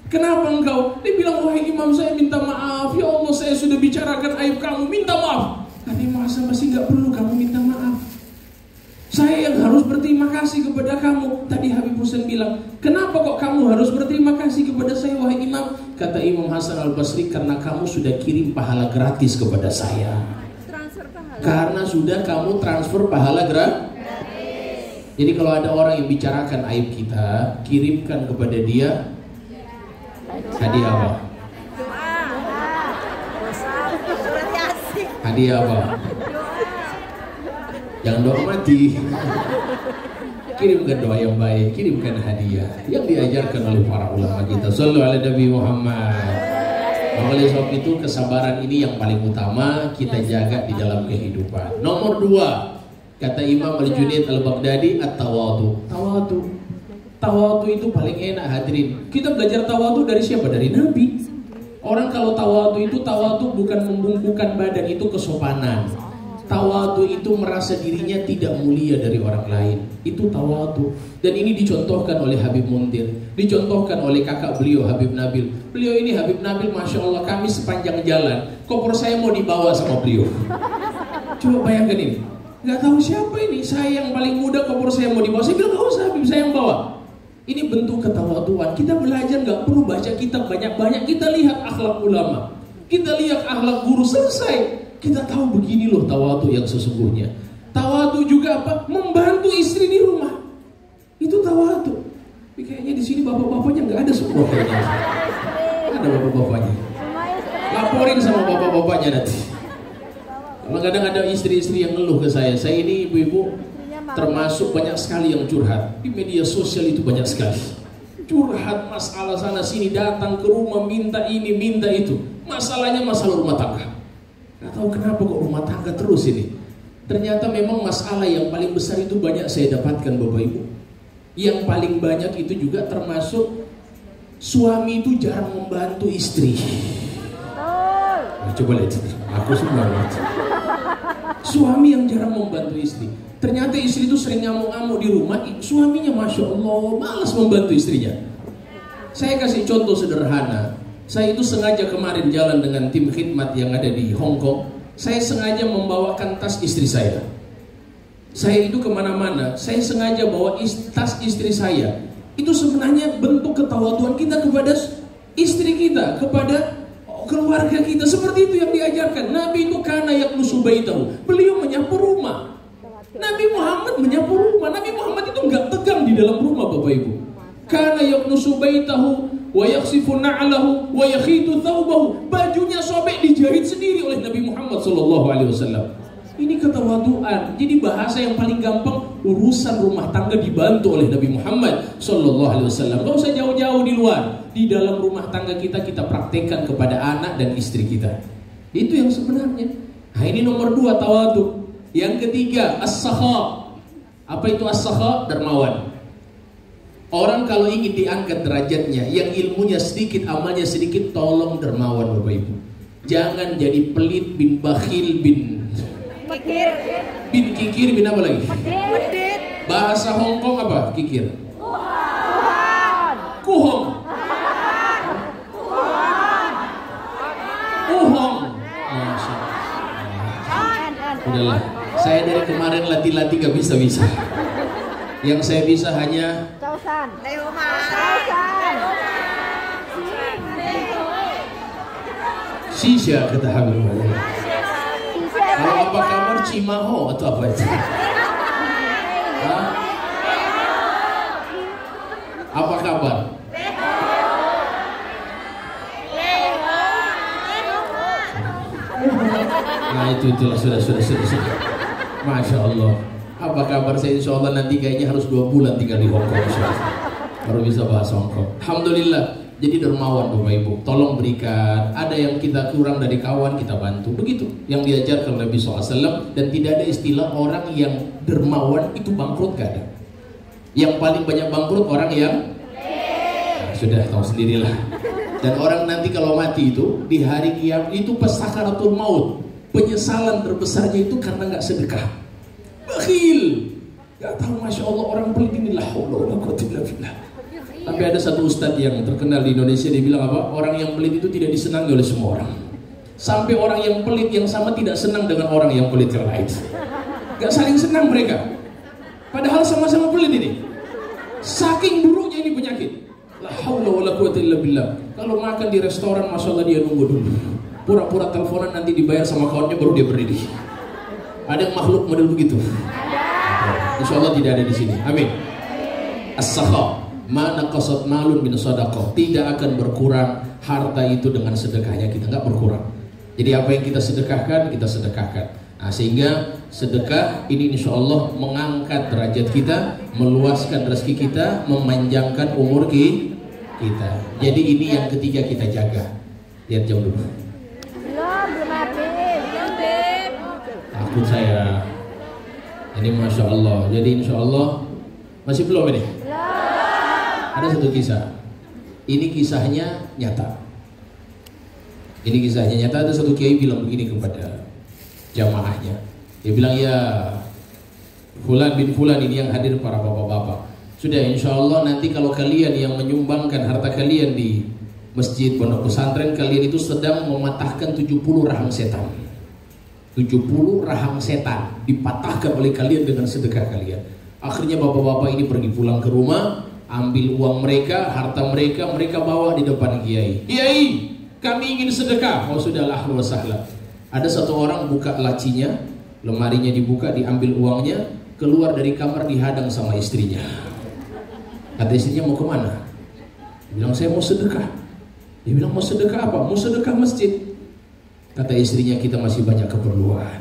Kenapa engkau? Dia bilang, wahai Imam, saya minta maaf. Ya Allah, saya sudah bicarakan aib kamu, minta maaf. Kata Imam Hasan, masih gak perlu kamu minta maaf. Saya yang harus berterima kasih kepada kamu. Tadi Habib Husain bilang, kenapa kok kamu harus berterima kasih kepada saya, wahai Imam? Kata Imam Hasan Al-Basri, karena kamu sudah kirim pahala gratis kepada saya. Transfer pahala. Karena sudah kamu transfer pahala gratis. Jadi kalau ada orang yang bicarakan aib kita, kirimkan kepada dia hadiah apa? Hadiah apa? Jangan doa mati. Kirimkan doa yang baik, kirimkan hadiah yang diajarkan oleh para ulama kita. Shallu ala Nabi Muhammad. Oleh sebab itu kesabaran ini yang paling utama kita jaga di dalam kehidupan. Nomor 2, kata Imam Al-Junaid Al-Baghdadi, at-tawadu. Tawadu itu paling enak hadirin. Kita belajar tawadu dari siapa? Dari Nabi. Orang kalau tawadu itu, tawadu bukan membungkukkan badan, itu kesopanan. Tawadu itu merasa dirinya tidak mulia dari orang lain. Itu tawadu. Dan ini dicontohkan oleh Habib Muntir, dicontohkan oleh kakak beliau Habib Nabil. Beliau ini Habib Nabil, Masya Allah, kami sepanjang jalan koper saya mau dibawa sama beliau. Coba bayangkan ini, gak tahu siapa ini, saya yang paling muda, koper saya mau dibawa. Saya bilang gak usah Habib, saya yang bawa. Ini bentuk ketawaduan. Kita belajar gak perlu baca kitab banyak-banyak. Kita lihat akhlak ulama, kita lihat akhlak guru, selesai. Kita tahu begini loh tawadu yang sesungguhnya. Tawadu juga apa? Membantu istri di rumah. Itu tawadu. Tapi kayaknya di sini bapak-bapaknya nggak ada semua kayaknya. Ada bapak-bapaknya. Laporin sama bapak-bapaknya nanti. Kadang ada istri-istri yang ngeluh ke saya. Saya ini ibu-ibu termasuk banyak sekali yang curhat. Di media sosial itu banyak sekali. Curhat masalah sana sini, datang ke rumah minta ini, minta itu. Masalahnya masalah rumah tangga. Gak tahu kenapa kok rumah tangga terus ini. Ternyata memang masalah yang paling besar itu banyak saya dapatkan Bapak Ibu. Yang paling banyak itu juga termasuk suami itu jarang membantu istri. Nah, coba lihat, aku semua lihat. Suami yang jarang membantu istri. Ternyata istri itu sering ngamuk-ngamuk di rumah. Suaminya Masya Allah malas membantu istrinya. Saya kasih contoh sederhana. Saya itu sengaja kemarin jalan dengan tim khidmat yang ada di Hong Kong. Saya sengaja membawakan tas istri saya. Saya itu kemana-mana, saya sengaja bawa tas istri saya. Itu sebenarnya bentuk ketawaduan kita kepada istri kita, kepada keluarga kita. Seperti itu yang diajarkan. Nabi itu kana yaknusu baitahu. Beliau menyapu rumah. Nabi Muhammad menyapu rumah. Nabi Muhammad itu enggak tegang di dalam rumah Bapak Ibu. Kana yaknusu baitahu wa yakhsifu na'lahu wa yakhitu thawbahu. Bajunya sobek dijahit sendiri oleh Nabi Muhammad SAW. Ini ketawaduan. Jadi bahasa yang paling gampang, urusan rumah tangga dibantu oleh Nabi Muhammad SAW. Gak usah jauh-jauh di luar. Di dalam rumah tangga kita praktekkan kepada anak dan istri kita. Itu yang sebenarnya. Nah ini nomor 2 tawadu. Yang ketiga as-sakha. Apa itu as-sakha? Dermawan. Orang kalau ingin diangkat derajatnya, yang ilmunya sedikit, amalnya sedikit, tolong dermawan Bapak Ibu. Jangan jadi pelit bin bakhil bin kikir. Bin kikir bin apa lagi? Medit. Bahasa Hong Kong apa? Kikir. Kuhong. Kuhong. Udahlah, saya dari kemarin latih-latih gak bisa-bisa. Yang saya bisa hanya Causan. Shisha kata Habib. Kalau apa kabar Cimaho atau apa itu? Hah? Apa kabar? Nah itulah sudah. Masya Allah. Apa kabar saya? Insya Allah nanti kayaknya harus 2 bulan tinggal di Hong Kong baru bisa bahasa Hong Kong. Alhamdulillah. Jadi dermawan Bapak Ibu. Tolong berikan. Ada yang kita kurang dari kawan, kita bantu. Begitu yang diajarkan Nabi SAW. Dan tidak ada istilah orang yang dermawan itu bangkrut, gak ada. Yang paling banyak bangkrut orang yang sudah tahu sendirilah. Dan orang nanti kalau mati itu di hari kiamat itu pas sakaratul maut, penyesalan terbesarnya itu karena nggak sedekah. Bakhil. Gak tahu, Masya Allah, orang pelit ini la haula wala quwwata illa billah. Tapi ada satu ustadz yang terkenal di Indonesia, dia bilang apa? Orang yang pelit itu tidak disenangi oleh semua orang. Sampai orang yang pelit yang sama tidak senang dengan orang yang pelit yang lain. Gak saling senang mereka. Padahal sama-sama pelit ini. Saking buruknya ini penyakit. La haula wala quwwata illa billah. Kalau makan di restoran, Masya Allah, dia nunggu dulu. Pura-pura teleponan, nanti dibayar sama kawannya baru dia berdiri. Ada makhluk model begitu? Insya Allah tidak ada di sini. Amin. As-sakha, mana qasad malun min sadaqah. Tidak akan berkurang harta itu dengan sedekahnya kita, nggak berkurang. Jadi apa yang kita sedekahkan, kita sedekahkan. Nah, sehingga sedekah ini insya Allah mengangkat derajat kita, meluaskan rezeki kita, memanjangkan umur kita. Jadi ini yang ketiga kita jaga. Lihat jam dulu. Belum habis. Takut saya. Ini masya Allah. Jadi insya Allah masih belum ini. Ada satu kisah. Ini kisahnya nyata. Ini kisahnya nyata. Ada satu kiai bilang begini kepada jamaahnya. Dia bilang, ya Fulan bin Fulan ini yang hadir para bapak-bapak. Sudah insya Allah nanti kalau kalian yang menyumbangkan harta kalian di masjid pondok pesantren, kalian itu sedang mematahkan 70 rahang setan. 70 rahang setan dipatahkan oleh kalian dengan sedekah kalian. Akhirnya bapak-bapak ini pergi pulang ke rumah, ambil uang mereka, harta mereka, mereka bawa di depan kiai. Kiai, kami ingin sedekah. Oh sudahlah, wasahlah. Ada satu orang buka lacinya, lemarinya dibuka, diambil uangnya, keluar dari kamar dihadang sama istrinya. Kata istrinya, mau kemana? Dia bilang, saya mau sedekah. Dia bilang, mau sedekah apa? Mau sedekah masjid. Kata istrinya, kita masih banyak keperluan,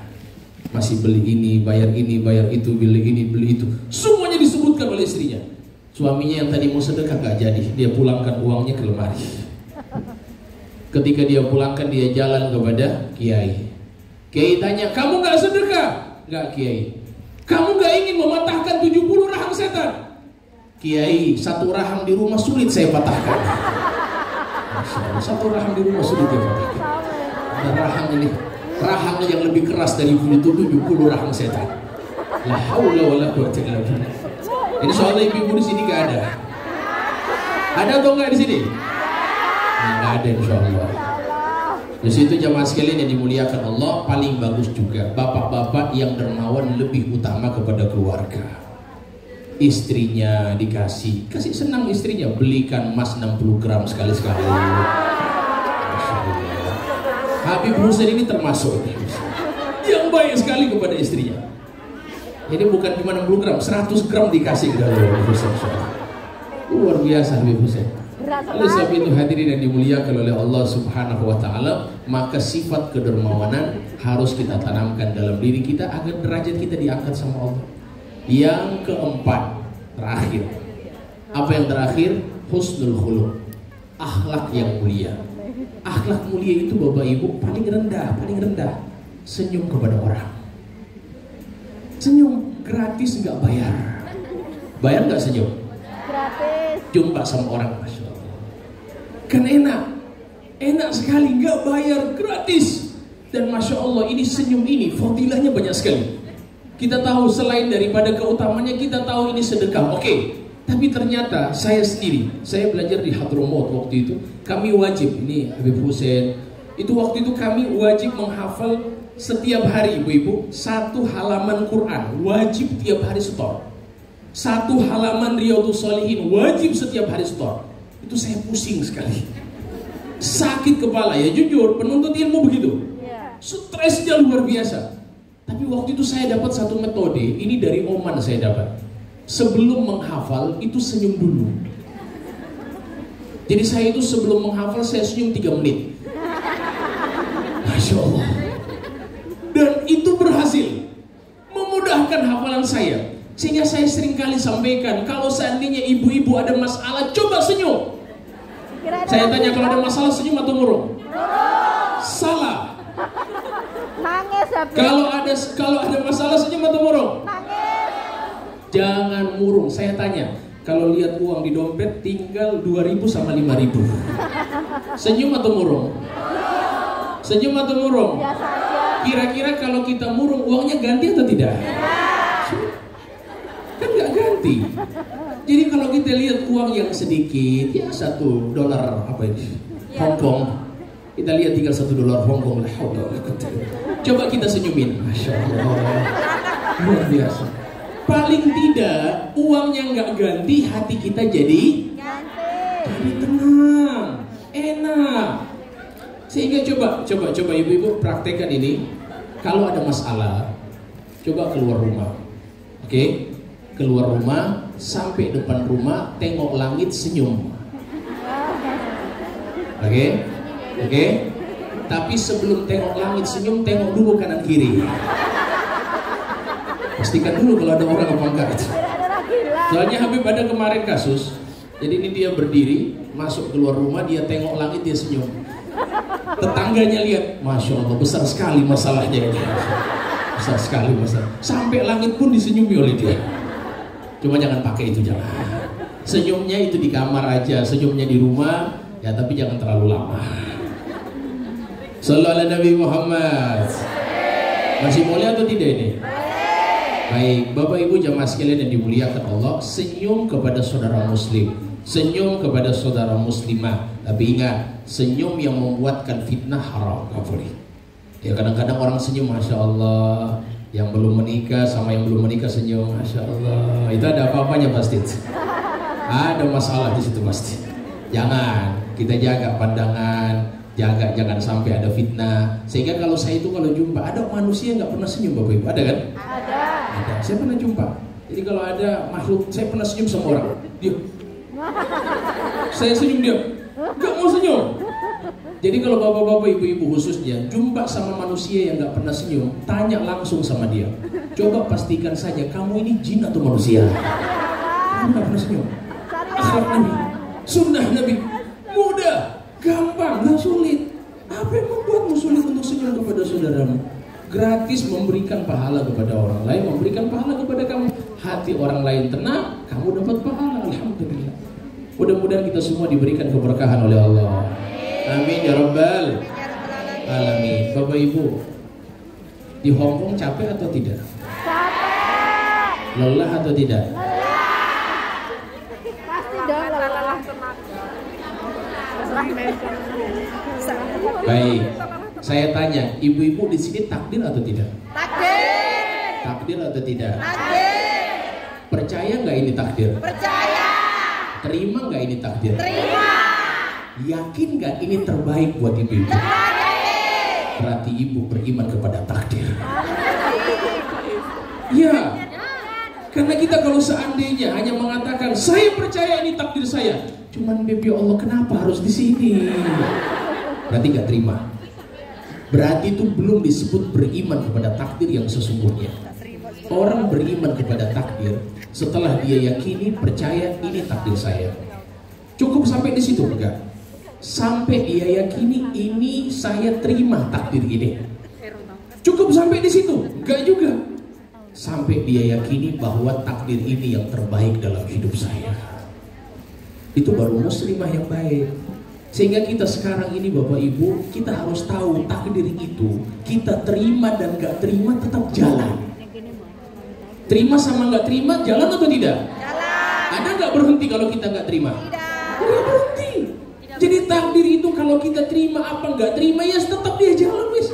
masih beli ini, bayar itu, beli ini, beli itu. Semuanya disebutkan oleh istrinya. Suaminya yang tadi mau sedekah gak jadi, dia pulangkan uangnya ke lemari. Ketika dia pulangkan, dia jalan kepada kiai. Kiai tanya, kamu gak sedekah? Gak kiai. Kamu gak ingin mematahkan 70 rahang setan? Kiai, satu rahang di rumah sulit saya patahkan. Satu rahang di rumah sulit dia patahkan. Dan rahang ini, rahang yang lebih keras dari itu 70 rahang setan. La haula wala quwwata illa billah. Ini soalnya ibu-ibu di sini gak ada. Ada atau enggak di sini? Nggak ada insya Allah. Di situ jamaah sekalian yang dimuliakan Allah, paling bagus juga bapak-bapak yang dermawan lebih utama kepada keluarga. Istrinya kasih senang istrinya, belikan emas 60 gram sekali-sekali. Habib Husain ini termasuk yang baik sekali kepada istrinya. Jadi bukan cuma 60 gram, 100 gram dikasih ke dalam Habib Husain. Luar biasa Habib Husain. Oleh sebab itu hadirin yang dimuliakan oleh Allah Subhanahu wa taala, maka sifat kedermawanan harus kita tanamkan dalam diri kita agar derajat kita diangkat sama Allah. Yang keempat, terakhir. Apa yang terakhir? Husnul khuluq. Akhlak yang mulia. Akhlak mulia itu Bapak Ibu paling rendah. Senyum kepada orang. Senyum gratis, nggak bayar. Bayar nggak senyum? Gratis. Jumpa sama orang, Masya Allah. Kan enak sekali, nggak bayar, gratis. Dan Masya Allah, ini senyum ini fadilahnya banyak sekali. Kita tahu selain daripada keutamanya, kita tahu ini sedekah, oke. Tapi ternyata saya sendiri, saya belajar di Hadramaut waktu itu, kami wajib, ini Habib Husain, itu waktu itu kami wajib menghafal setiap hari ibu-ibu 1 halaman Quran, wajib tiap hari setor. 1 halaman Riyadhus Shalihin, wajib setiap hari setor. Itu saya pusing sekali, sakit kepala ya, jujur penuntut ilmu begitu, stresnya luar biasa. Tapi waktu itu saya dapat satu metode, ini dari Oman saya dapat. Sebelum menghafal itu senyum dulu. Jadi saya itu sebelum menghafal saya senyum 3 menit. Masya Allah. Dan itu berhasil memudahkan hafalan saya. Sehingga saya seringkali sampaikan, kalau seandainya ibu-ibu ada masalah, coba senyum. Saya tanya, kalau ada masalah senyum atau murung? Salah. Nangis habis. Kalau ada masalah senyum atau murung? Nangis. Jangan murung. Saya tanya, kalau lihat uang di dompet tinggal 2.000 sama 5.000, senyum atau murung? Senyum atau murung? Biasa aja. Kira-kira kalau kita murung, uangnya ganti atau tidak? Kan nggak ganti. Jadi kalau kita lihat uang yang sedikit, ya $1 apa ini? Hongkong. Kita lihat tinggal $1 Hongkong. Coba kita senyumin. Masya Allah. Luar biasa. Paling tidak uangnya nggak ganti, hati kita jadi tenang, enak. Sehingga coba ibu-ibu praktekkan ini. Kalau ada masalah, coba keluar rumah. Oke? Keluar rumah, sampai depan rumah, tengok langit, senyum. Oke? Tapi sebelum tengok langit senyum, tengok dulu kanan kiri. Pastikan dulu kalau ada orang apa enggak itu. Tidak ada lagi lah. Soalnya Habib ada kemarin kasus. Jadi ini dia berdiri, masuk keluar rumah, dia tengok langit, dia senyum. Tetangganya lihat, Masya Allah, besar sekali masalahnya ini. Besar sekali masalah. Sampai langit pun disenyumi oleh dia. Cuma jangan pakai itu, jangan. Senyumnya itu di kamar aja, senyumnya di rumah, ya tapi jangan terlalu lama. Sallallahu alaihi Nabi Muhammad. Masih mulia atau tidak ini? Baik, Bapak Ibu jamaah sekalian yang dimuliakan Allah, senyum kepada saudara muslim, senyum kepada saudara muslimah. Tapi ingat, senyum yang membuatkan fitnah haram, nggak boleh. Ya kadang-kadang orang senyum, Masya Allah, yang belum menikah sama yang belum menikah senyum, Masya Allah. Itu ada apa-apanya pasti. Ada masalah di situ pasti. Jangan, kita jaga pandangan, jaga jangan sampai ada fitnah. Sehingga kalau saya itu kalau jumpa ada manusia nggak pernah senyum, Bapak Ibu, ada kan? Ada. Ada. Saya pernah jumpa. Jadi kalau ada makhluk, saya pernah senyum sama orang, dia. Saya senyum dia, nggak mau senyum. Jadi kalau bapak-bapak, ibu-ibu khususnya jumpa sama manusia yang nggak pernah senyum, tanya langsung sama dia. Coba pastikan saja kamu ini jin atau manusia. Kamu nggak pernah senyum. Akhlak Nabi, sunnah Nabi, mudah, gampang, nggak sulit. Apa yang membuatmu sulit untuk senyum kepada saudaramu? Gratis memberikan pahala kepada orang lain, memberikan pahala kepada kamu. Hati orang lain tenang, kamu dapat pahala. Alhamdulillah. Mudah-mudahan kita semua diberikan keberkahan oleh Allah. Amin ya rabbal alamin. Bapak Ibu, di Hong Kong capek atau tidak? Capek. Lelah atau tidak? Pasti dong lelah. Baik. Saya tanya, ibu-ibu di sini takdir atau tidak? Takdir. Takdir atau tidak? Takdir. Percaya nggak ini takdir? Percaya. Terima nggak ini takdir? Terima. Yakin nggak ini terbaik buat ibu-ibu? Terbaik. Berarti ibu beriman kepada takdir. Ya, karena kita kalau seandainya hanya mengatakan saya percaya ini takdir saya, cuman baby Allah kenapa harus di sini? Berarti nggak terima. Berarti itu belum disebut beriman kepada takdir yang sesungguhnya. Orang beriman kepada takdir setelah dia yakini, percaya ini takdir saya. Cukup sampai di situ enggak? Sampai dia yakini ini saya terima takdir ini. Cukup sampai di situ? Enggak juga. Sampai dia yakini bahwa takdir ini yang terbaik dalam hidup saya. Itu baru muslimah yang baik. Sehingga kita sekarang ini Bapak Ibu, kita harus tahu takdir itu kita terima dan gak terima tetap jalan. Terima sama gak terima jalan atau tidak? Jalan. Ada gak berhenti kalau kita gak terima? Tidak. Gak berhenti. Jadi takdir itu kalau kita terima apa gak terima ya tetap dia jalan wis.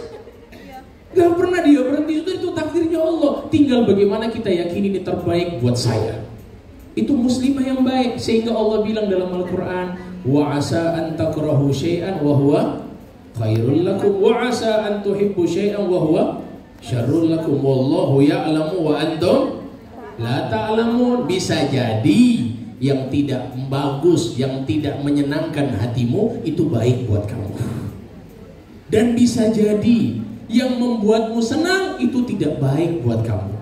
Gak pernah dia berhenti, itu takdirnya Allah. Tinggal bagaimana kita yakini ini terbaik buat saya. Itu muslimah yang baik. Sehingga Allah bilang dalam Al-Quran, wa asa an takrahu syai'an wa huwa khairul lakum wa asa an tuhibbu syai'an wa huwa syarrul lakum wallahu ya'lamu wa antum la ta'lamun. Bisa jadi yang tidak bagus, yang tidak menyenangkan hatimu itu baik buat kamu. Dan bisa jadi yang membuatmu senang itu tidak baik buat kamu.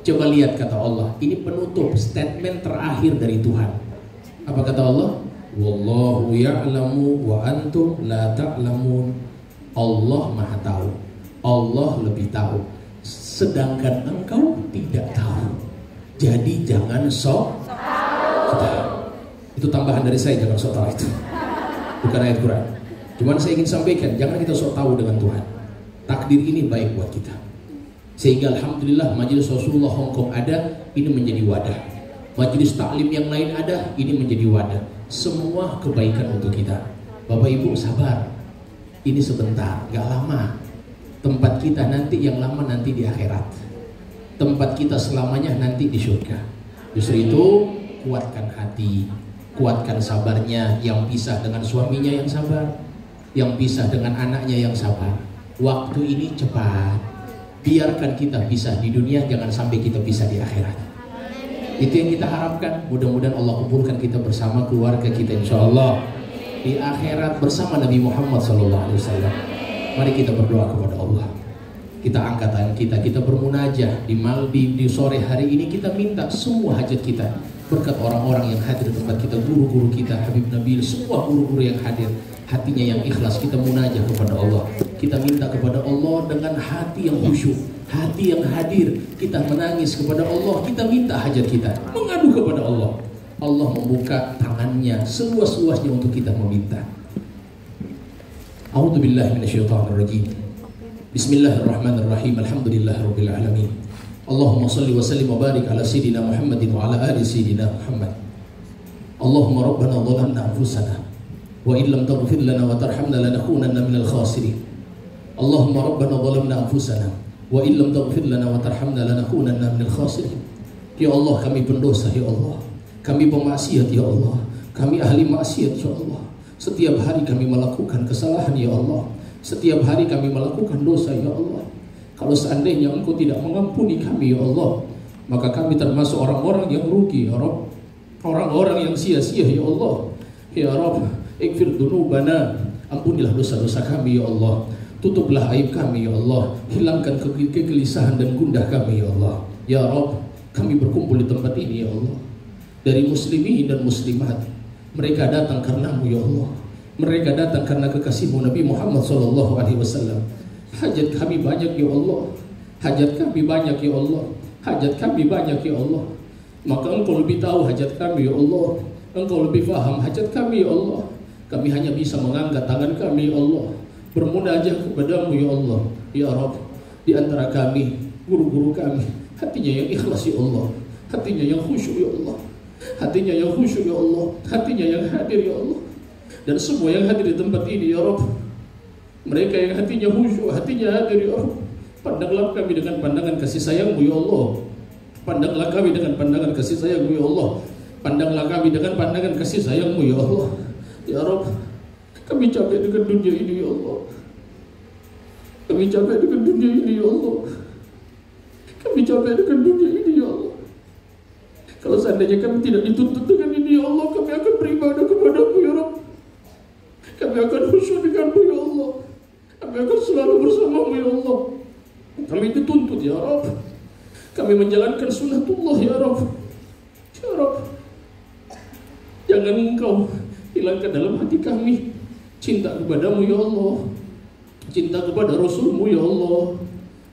Coba lihat kata Allah, ini penutup statement terakhir dari Tuhan. Apa kata Allah? Wallahu ya'lamu wa antum la ta'lamun. Allah Maha tahu. Allah lebih tahu. Sedangkan engkau tidak tahu. Jadi jangan sok tahu. Itu tambahan dari saya, jangan sok tahu itu. Bukan ayat Quran. Cuman saya ingin sampaikan, jangan kita sok tahu dengan Tuhan. Takdir ini baik buat kita. Sehingga alhamdulillah majelis Rasulullah Hong Kong ada, ini menjadi wadah. Majelis taklim yang lain ada, ini menjadi wadah. Semua kebaikan untuk kita. Bapak Ibu sabar. Ini sebentar, gak lama. Tempat kita nanti yang lama nanti di akhirat. Tempat kita selamanya nanti di surga. Justru itu kuatkan hati, kuatkan sabarnya. Yang pisah dengan suaminya yang sabar, yang pisah dengan anaknya yang sabar. Waktu ini cepat. Biarkan kita pisah di dunia, jangan sampai kita pisah di akhirat. Itu yang kita harapkan. Mudah-mudahan Allah kumpulkan kita bersama keluarga kita insya Allah di akhirat bersama Nabi Muhammad SAW. Mari kita berdoa kepada Allah. Kita angkat tangan kita bermunajah di sore hari ini, kita minta semua hajat kita berkat orang-orang yang hadir di tempat kita, guru-guru kita, Habib Nabil, semua guru-guru yang hadir, hatinya yang ikhlas, kita munajah kepada Allah. Kita minta kepada Allah dengan hati yang khusyuk, hati yang hadir, kita menangis kepada Allah, kita minta hajat kita, mengadu kepada Allah. Allah membuka tangannya seluas-luasnya untuk kita meminta. A'udzubillahi minasyaitonirrajim. Bismillahirrahmanirrahim. Alhamdulillahirabbil alamin. Allahumma shalli wa sallim wa barik ala sayidina Muhammadin wa ala ali sayidina Muhammad. Allahumma rabbana dhalamna anfusana wa in lam taghfir lana wa tarhamna lanakunanna minal khasirin. Allahumma rabbana dhalamna anfusana wa in lam taghfir lana wa tarhamna lanakunanna minal khasirin. Ya Allah, kami pendosa ya Allah. Kami pemaksiat ya Allah. Kami ahli maksiat ya Allah. Setiap hari kami melakukan kesalahan ya Allah. Setiap hari kami melakukan dosa ya Allah. Kalau seandainya Engkau tidak mengampuni kami ya Allah, maka kami termasuk orang-orang yang rugi ya Rabb, orang-orang yang sia-sia ya Allah. Ya Rabb, ighfir dzunubana, ampunilah dosa-dosa kami ya Allah. Tutuplah aib kami ya Allah. Hilangkan kegelisahan dan gundah kami ya Allah. Ya Rabb, kami berkumpul di tempat ini ya Allah, dari muslimin dan muslimat. Mereka datang karenamu ya Allah. Mereka datang karena kekasihmu Nabi Muhammad SAW. Hajat kami banyak ya Allah. Hajat kami banyak ya Allah. Hajat kami banyak ya Allah. Maka Engkau lebih tahu hajat kami ya Allah. Engkau lebih paham hajat kami ya Allah. Kami hanya bisa mengangkat tangan kami ya Allah, bermunajah kepadamu ya Allah. Ya Rabb, di antara kami, guru-guru kami, hatinya yang ikhlas ya Allah, hatinya yang khusyuk ya Allah, hatinya yang khusyuk ya Allah, hatinya yang hadir ya Allah. Dan semua yang hadir di tempat ini ya Rabb, mereka yang hatinya khusyuk, hatinya hadir ya Rabb, pandanglah kami dengan pandangan kasih sayangmu ya Allah. Pandanglah kami dengan pandangan kasih sayangmu ya Allah. Pandanglah kami dengan pandangan kasih sayangmu ya Allah. Ya Rabb, kami capek dengan dunia ini ya Allah. Kami capek dengan dunia ini ya Allah. Kami capek dengan dunia ini ya Allah. Kalau seandainya kami tidak dituntut dengan ini ya Allah, kami akan beribadah kepadamu ya Rabb. Kami akan khusyuk denganmu ya Allah. Kami akan selalu bersamamu ya Allah. Kami dituntut ya Rabb. Kami menjalankan sunnatullah ya Rabb. Ya Rabb, jangan Engkau hilangkan dalam hati kami cinta kepadamu ya Allah, cinta kepada Rasulmu ya Allah.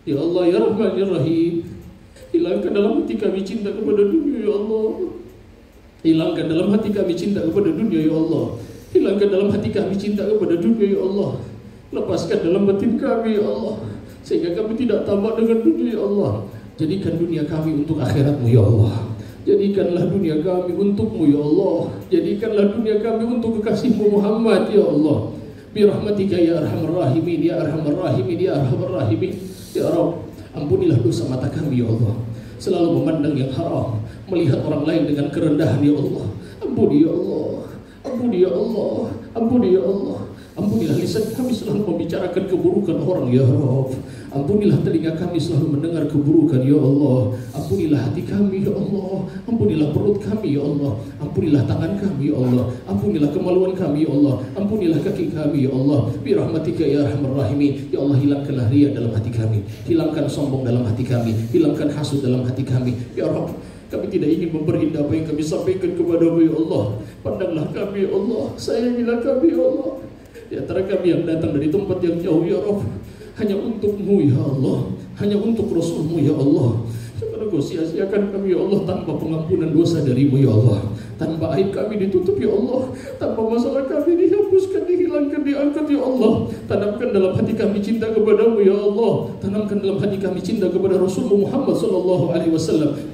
Ya Allah ya Rahman ya Rahim, hilangkan dalam hati kami cinta kepada dunia ya Allah. Hilangkan dalam hati kami cinta kepada dunia ya Allah. Hilangkan dalam hati kami cinta kepada dunia ya Allah. Lepaskan dalam batin kami ya Allah, sehingga kami tidak tamak dengan dunia ya Allah. Jadikan dunia kami untuk akhiratmu ya Allah. Jadikanlah dunia kami untukmu ya Allah. Jadikanlah dunia kami untuk kekasihmu Muhammad ya Allah. Birahmatika ya arhamar rahimin, ya arhamar rahimin, ya arhamar rahimin. Ya Rabb, ampunilah dosa mata kami ya Allah, selalu memandang yang haram, melihat orang lain dengan kerendahan ya Allah. Ampuni ya Allah, ampuni ya Allah, ampuni ya Allah. Ampunilah lisan kami selalu membicarakan keburukan orang ya Rabb. Ampunilah telinga kami selalu mendengar keburukan ya Allah. Ampunilah hati kami ya Allah. Ampunilah perut kami ya Allah. Ampunilah tangan kami ya Allah. Ampunilah kemaluan kami ya Allah. Ampunilah kaki kami ya Allah. Birahmatika ya arhamar rahimin. Ya Allah, hilangkanlah riya dalam hati kami. Hilangkan sombong dalam hati kami. Hilangkan hasud dalam hati kami. Ya Rabb, kami tidak ingin memperindah apa yang kami sampaikan kepadamu ya Allah. Pandanglah kami ya Allah. Sayangilah kami ya Allah. Di antara kami yang datang dari tempat yang jauh ya Rabb, hanya untukmu ya Allah, hanya untuk Rasulmu ya Allah. Jangan Kau sia-siakan kami ya Allah, tanpa pengampunan dosa darimu ya Allah, tanpa aib kami ditutup ya Allah, tanpa masalah kami dihapuskan, dihilangkan, diangkat ya Allah. Tanamkan dalam hati kami cinta kepadamu ya Allah. Tanamkan dalam hati kami cinta kepada Rasulmu Muhammad SAW.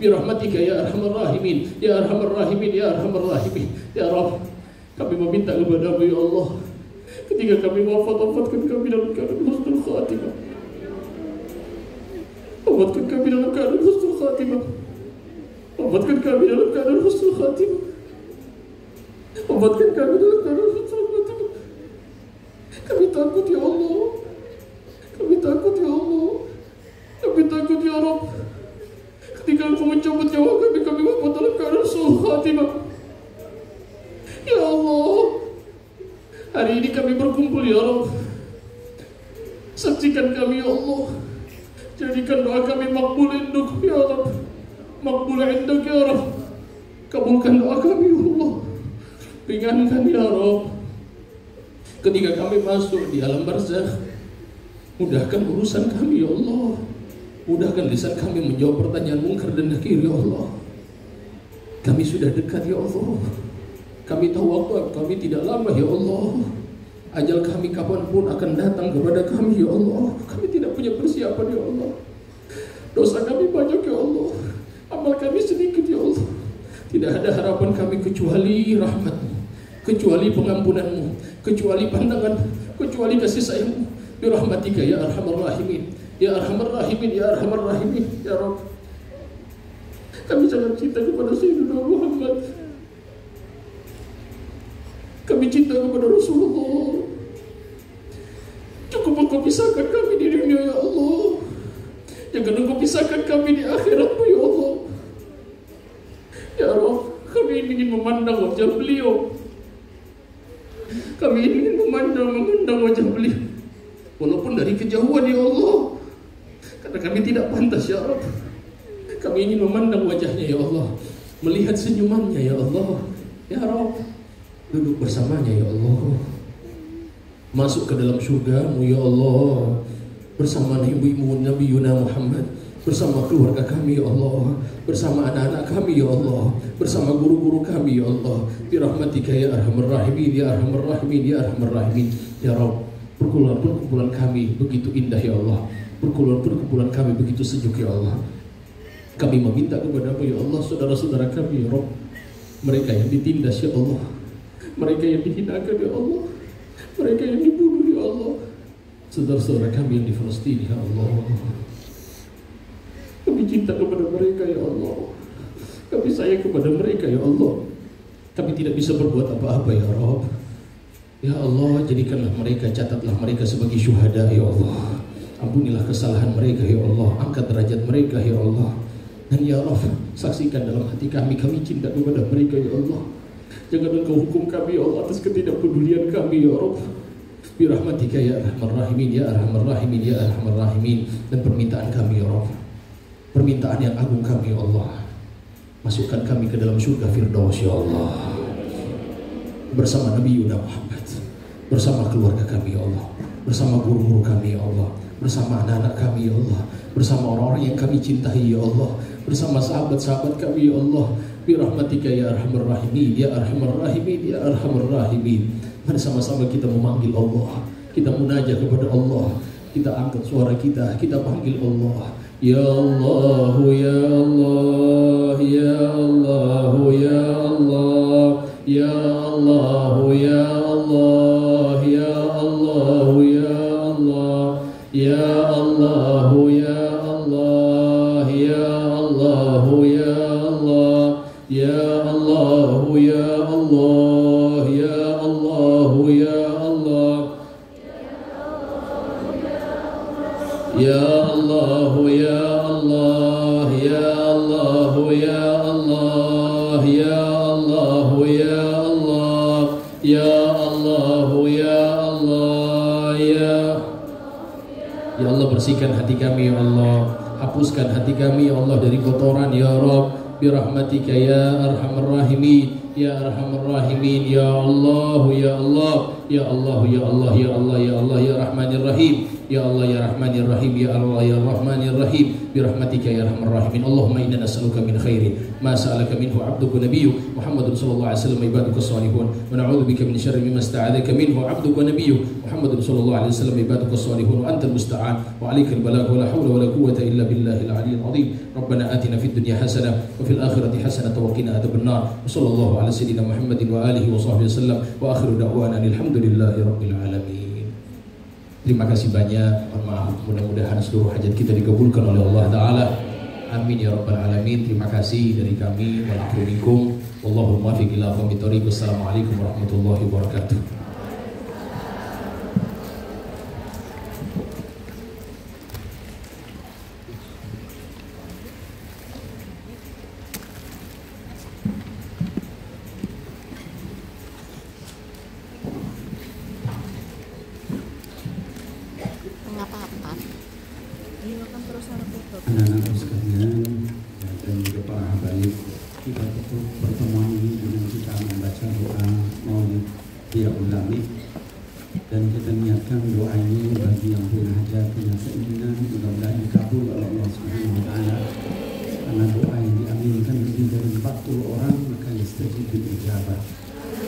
Birahmatika ya arhamar rahimin, ya arhamar rahimin, ya arhamar rahimin. Ya Rabb, kami meminta kepadamu ya Allah, ketika kami wafatkan kami dalam keadaan husnul khatimah. Wafatkan kami dalam keadaan husnul khatimah. Wafatkan kami dalam keadaan husnul khatimah. Wafatkan kami dalam keadaan husnul khatimah. Kami takut ya Allah. Kami takut ya Allah. Kami takut ya Rabb, ketika Engkau mencabut nyawa kami wafat dalam keadaan husnul khatimah. Ya Allah, hari ini kami berkumpul ya Rabb. Saksikan kami ya Allah, Jadikan doa kami makbul induk ya Rabb, makbul induk ya Rabb. Kabulkan doa kami ya Allah, ringankan ya Rabb. Ketika kami masuk di alam barzakh, mudahkan urusan kami ya Allah, mudahkan lisan kami menjawab pertanyaan mungkar dan nakir ya Allah. Kami sudah dekat ya Allah, kami tahu waktu kami tidak lama ya Allah. Ajal kami kapanpun akan datang kepada kami ya Allah. Kami tidak punya persiapan ya Allah. Dosa kami banyak ya Allah, amal kami sedikit ya Allah. Tidak ada harapan kami kecuali rahmat-Mu, kecuali pengampunan-Mu, kecuali pandangan, kecuali kasih sayang-Mu. Birahmatika ya arhamar rahimin, ya arhamar rahimin, ya arhamar rahimin ya Rabb. Kami sangat cinta kepada Sayyidina Muhammad, kami cinta kepada Rasulullah. Cukup Engkau pisahkan kami di dunia ya Allah, jangan Engkau pisahkan kami di akhirat-Mu ya Allah. Ya Rabb, kami ingin memandang wajah beliau, kami ingin memandang wajah beliau, walaupun dari kejauhan ya Allah, karena kami tidak pantas ya Rabb. Kami ingin memandang wajahnya ya Allah, melihat senyumannya ya Allah. Ya Rabb, duduk bersamanya ya Allah, masuk ke dalam surga-Mu ya Allah, bersama Nabi-Mu Nabi Yuna Muhammad, bersama keluarga kami ya Allah, bersama anak-anak kami ya Allah, bersama guru-guru kami ya Allah. Birahmatika ya arhamar rahimin, ya arhamar rahimin, ya arhamar rahimin ya Rabb. Perkumpulan kami begitu indah ya Allah, perkumpulan kami begitu sejuk ya Allah. Kami meminta kepada-Mu ya Allah, saudara-saudara kami ya Rabb, mereka yang ditindas ya Allah, mereka yang dihinakan ya Allah, mereka yang dibunuh ya Allah, saudara-saudara kami yang di Palestina ya Allah. Kami cinta kepada mereka ya Allah, kami sayang kepada mereka ya Allah. Kami tidak bisa berbuat apa-apa ya Rabb. Ya Allah, jadikanlah mereka, catatlah mereka sebagai syuhada ya Allah. Ampunilah kesalahan mereka ya Allah, angkat derajat mereka ya Allah. Dan ya Rabb, saksikan dalam hati kami, kami cinta kepada mereka ya Allah. Jangan Engkau hukum kami ya Allah atas ketidakpedulian kami ya Rabb. Birahmatika ya arhamar rahimin, ya arhamar rahimin, ya arhamar rahimin. Dan permintaan kami ya Rabb, permintaan yang agung kami ya Allah, masukkan kami ke dalam surga Firdaus ya Allah, bersama Nabi Yuna Muhammad, bersama keluarga kami ya Allah, bersama guru-guru kami ya Allah, bersama anak-anak kami ya Allah, bersama orang-orang yang kami cintai ya Allah, bersama sahabat-sahabat kami ya Allah. Birahmatika ya arhamar rahimin, ya arhamar rahimin, ya arhamar rahimin. Mari sama-sama kita memanggil Allah, kita munajat kepada Allah, kita angkat suara kita panggil Allah. Ya Allah, ya Allah, ya Allah, ya Allah, ya Allah, ya Allah, ya Allah, ya Allah, ya Allah, ya Allah, ya Allah, ya Allah, ya Allah, ya Allah, ya Allah, ya Allah. Ya Allah, ya Allah, ya Allah, ya Allah, ya Allah, ya Allah, ya Allah, ya Allah, ya Allah, bersihkan hati kami ya Allah, hapuskan hati kami ya Allah dari kotoran ya Rabb. Birahmatika ya arhamar rahimin, ya arhamar rahimin, ya Allah, ya Allah, ya Allah, ya Allah, ya Allah, ya Allah, ya Rahmanir Rahim, ya Allah, ya Rahmanir Rahim, ya Allah, ya Rahmanir Rahim. Birahmatika ya arhamar rahimin. Allahumma inna nas'aluka min khairin ma sa'alaka minhu 'abduka nabiyyuk Muhammadun sallallahu alaihi wasallam ibaduka salihun, wa na'udzubika min syarri mimma ista'adzaka minhu 'abduka nabiyyuk Muhammadun sallallahu alaihi wasallam ibaduka salihun, wa antal musta'an wa 'alaikal balagh wa la hawla wa la quwwata illa billahil 'aliyyil 'azim. Rabbana atina fid dunya hasanah wa fil akhirati hasanah wa qina adzabannar. Wa sallallahu ala sayyidina Muhammadin wa alihi wa sahbihi wasallam, wa akhiru da'wana alhamdulillahi rabbil alamin. Terima kasih banyak. Mohon maaf, mudah-mudahan seluruh hajat kita dikabulkan oleh Allah Ta'ala. Amin ya rabbal alamin. Terima kasih dari kami. Waalaikumsalam. Wallahul muwaffiq ila aqwamit thoriq. Wassalamualaikum warahmatullahi wabarakatuh. Nggak apa-apa. Dimakan terus anak-anak sekalian dan juga para habaib, kita tutup pertemuan ini dengan kita membaca doa maulid tiap ulami, dan kita niatkan doa ini bagi yang punya hajat, punya keinginan, mudah-mudahan dikabul oleh Allah Subhanahu wa Ta'ala. Karena doa yang diaminkan lebih dari 40 orang, maka istajib bil ijabah.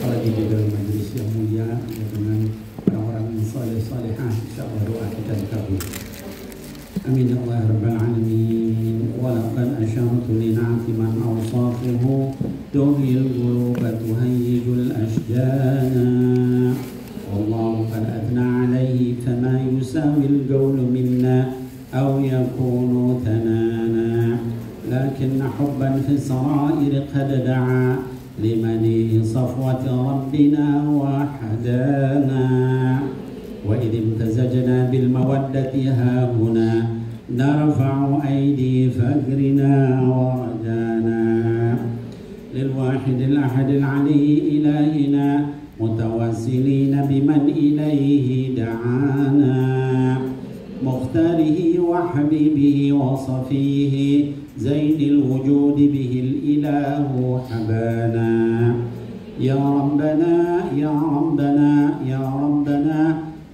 Apalagi di dalam majelis yang mulia dengan orang-orang yang saleh-salehah, insyaallah doa kita dikabul. Amin ya Allah rabbal alamin. Wa laqad ashartu li na'ti man awsafuhu tuhil quluba tuhayyijul ashjana. Wallahu qad athna alayhi fama yusawi al-qawl minna aw yakunu thanana. Lakin hubban fi sarair qad da'a limani safwati rabbina wa hadana. وإذ امتزجنا بالمودة هاهنا نرفع أيدي فقرنا ورجانا للواحد الأحد العلي إلهنا متوسلين بمن إليه دعانا مختاره وحبيبه وصفيه زين الوجود به الإله حبانا يا ربنا يا ربنا يا ربنا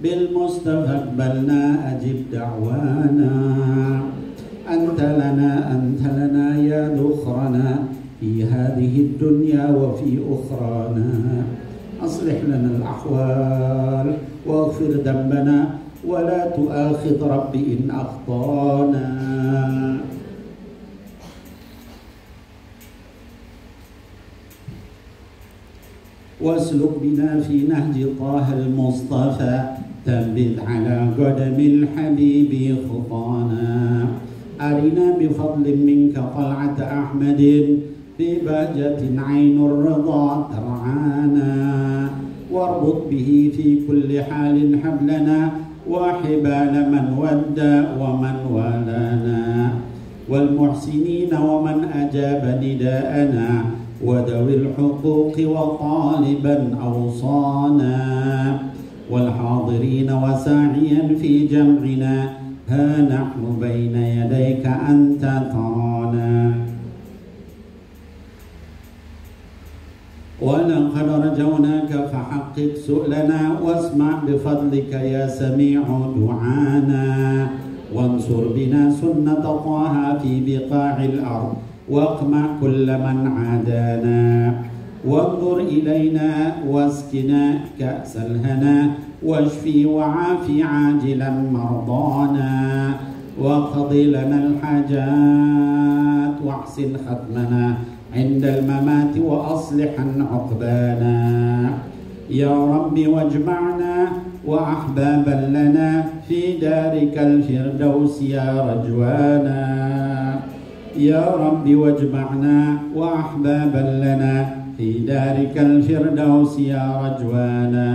بالمصطفى اقبلنا أجب دعوانا أنت لنا يا ذخرنا في هذه الدنيا وفي أخرانا أصلح لنا الأحوال واغفر ذنبنا ولا تؤاخذ رب إن أخطانا واسلك بنا في نهج طه المصطفى ثبت على قدم الحبيب خطانا أرنا بفضل منك طلعة أحمد في بهجة عين الرضا ترعانا واربط به في كل حال حبلنا وحبال من ودى ومن والانا والمحسنين ومن أجاب نداءنا وذوي الحقوق وطالبا أوصانا والحاضرين وساعيا في جمعنا ها نحن بين يديك أنت ترانا ولقد رجوناك فحقق سؤلنا واسمع بفضلك يا سميع دعانا وانصر بنا سنة طه في بقاع الأرض واقمع كل من عادانا وانظر إلينا واسقنا كأس الهنا واشفي وعافي عاجلا مرضانا وقض لنا الحاجات واحسن ختمنا عند الممات وأصلحا عقبانا يا رب واجمعنا وأحبابا لنا في دارك الفردوس يا رجوانا يا رب واجمعنا وأحبابا لنا في دارك الفردوس يا رجوانا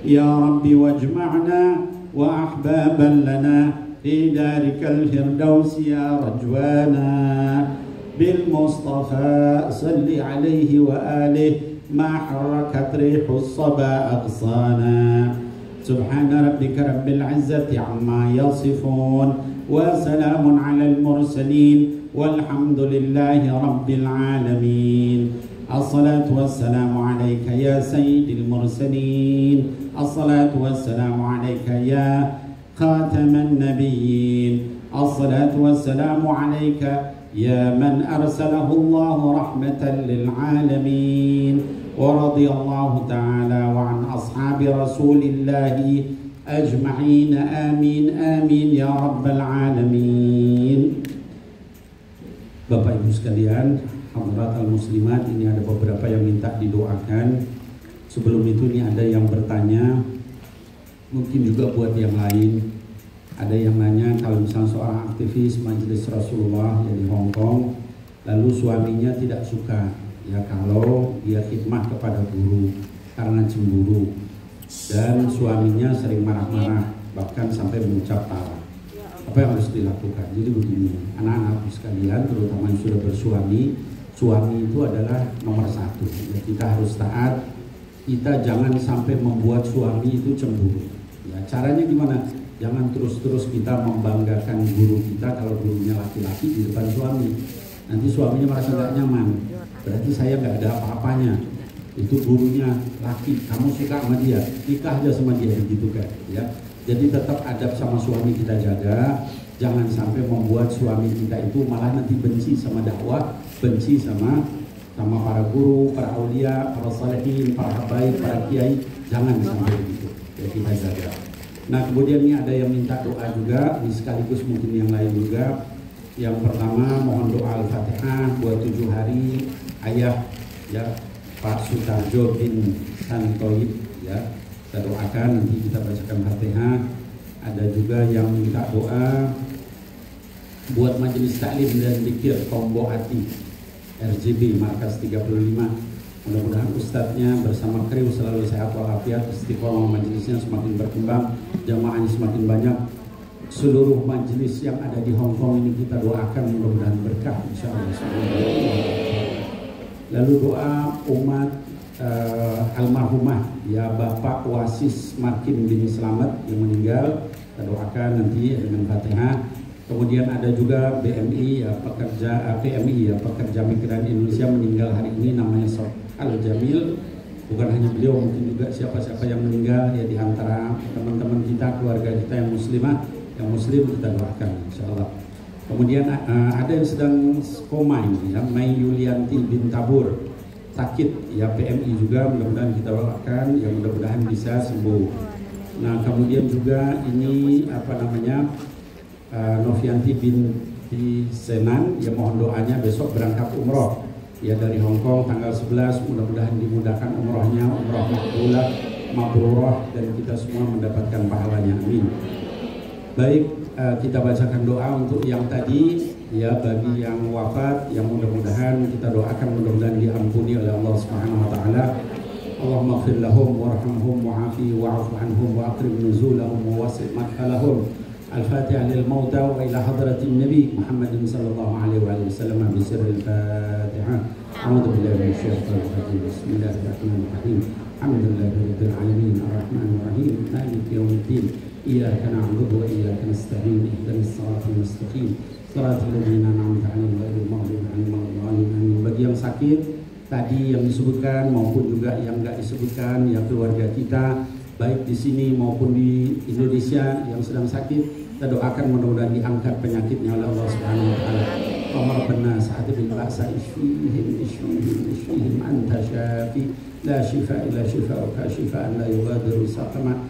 يا رب واجمعنا وأحبابا لنا في دارك الفردوس يا رجوانا بالمصطفى صل عليه وآله ما حركت ريح الصبا أغصانا سبحان ربك رب العزة عما يصفون وسلام على المرسلين والحمد لله رب العالمين الصلاة والسلام عليك يا سيد المرسلين الصلاة والسلام عليك يا خاتم النبيين الصلاة والسلام عليك يا من أرسله الله رحمة للعالمين ورضي الله تعالى وعن أصحاب رسول الله أجمعين آمين آمين يا رب العالمين. Bapak Ibu sekalian, hadirat al-muslimat, ini ada beberapa yang minta didoakan. Sebelum itu ini ada yang bertanya, mungkin juga buat yang lain. Ada yang nanya kalau misalnya seorang aktivis Majelis Rasulullah yang di Hong Kong, lalu suaminya tidak suka ya kalau dia khidmah kepada guru karena cemburu, dan suaminya sering marah-marah bahkan sampai mengucap talak. Apa yang harus dilakukan? Jadi begini, anak-anak sekalian, terutama yang sudah bersuami, suami itu adalah nomor satu. Ya, kita harus taat. Kita jangan sampai membuat suami itu cemburu. Ya, caranya gimana? Jangan terus-terus kita membanggakan guru kita kalau gurunya laki-laki di depan suami. Nanti suaminya merasa nggak nyaman. Berarti saya nggak ada apa-apanya. Itu gurunya laki, kamu suka sama dia, nikah aja sama dia, begitu kan? Ya. Jadi tetap adab sama suami kita jaga. Jangan sampai membuat suami kita itu malah nanti benci sama dakwah, benci sama para guru, para aulia, para salihin, para habaib, para kiai. Jangan sampai begitu. Ya, kita jaga. Nah, kemudian ini ada yang minta doa juga, ini sekaligus mungkin yang lain juga. Yang pertama mohon doa Al-Fatihah buat 7 hari ayah ya Pak Sutarjo bin Santoib ya. Kita doakan, nanti kita bacakan Fatihah. Ada juga yang minta doa buat majelis taklim dan zikir Tombo Ati RJB Markas 35. Mudah-mudahan ustadznya bersama kru selalu sehat walafiat, istiqomah, majelisnya semakin berkembang, jamaahnya semakin banyak. Seluruh majelis yang ada di Hong Kong ini kita doakan mudah-mudahan berkah insyaallah. Lalu doa umat almarhumah ya Bapak Wasis Markin bin Slamet yang meninggal, kita doakan nanti dengan Fatihah. Kemudian ada juga BMI ya PMI ya pekerja migran Indonesia meninggal hari ini, namanya Sob Al Jamil. Bukan hanya beliau, mungkin juga siapa-siapa yang meninggal ya di antara teman-teman kita, keluarga kita yang muslimah, yang muslim, kita doakan insyaallah. Kemudian ada yang sedang koma ini ya, Mai Yulianti bin Tabur sakit ya PMI juga, mudah-mudahan kita doakan ya mudah-mudahan bisa sembuh. Nah, kemudian juga ini Novianti binti Senan ya, mohon doanya besok berangkat umroh ya dari Hong Kong tanggal 11, mudah-mudahan dimudahkan umrohnya, umroh makbulah, mabrurah, dan kita semua mendapatkan pahalanya, amin. Baik, kita bacakan doa untuk yang tadi ya, bagi yang wafat yang mudah-mudahan kita doakan mudah-mudahan diampuni oleh Allah Subhanahu wa taala. Allahumma ighfir lahum warhamhum wa'afi wa'fu anhum wa aqrib nuzulahum wa wasi' madkhalahum. Al-Fatihah lil mauta wa ila hadratin Nabi Muhammad sallallahu alaihi wa sallam bi sirril Fatihah. A'udzu billahi minasyaitonir rajim. Bismillahirrahmanirrahim. Alhamdulillahirabbil alamin arrahmanir rahim maliki yaumiddin. Iyyaka na'budu wa iyyaka nasta'in. Ihdinas siratal mustaqim. Shiratal ladzina an'amta 'alaihim ghairil maghdubi 'alaihim waladdallin. Bagi yang sakit tadi yang disebutkan maupun juga yang enggak disebutkan ya, keluarga kita baik di sini maupun di Indonesia yang sedang sakit, kita doakan mudah-mudahan diangkat penyakitnya oleh Allah Subhanahu wa taala. Rabbana sa'atil ba'sa ishfihim anta syafi la shifa illa shifa'uka shifaan la yughadiru saqama.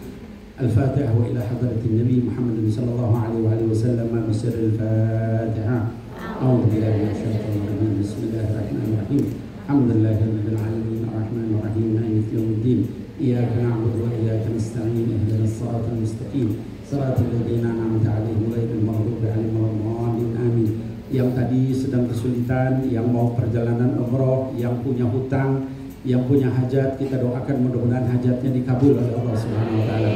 Al-Fatihah wa ila hadratin Nabi Muhammad sallallahu alaihi wa sallam bi sirril Fatihah. A'udzu billahi minasyaitonir rajim. Bismillahirrahmanirrahim. Alhamdulillahirabbil alamin arrahmanir rahim maliki yaumiddin. Iyyaka na'budu wa iyyaka nasta'in. Ihdinas siratal mustaqim. Shiratal ladzina an'amta 'alaihim ghairil maghdubi 'alaihim waladdallin. Amin. Yang tadi sedang kesulitan, yang mau perjalanan umroh, yang punya hutang, yang punya hajat, kita doakan mudah-mudahan hajatnya dikabul oleh Allah Subhanahu wa taala.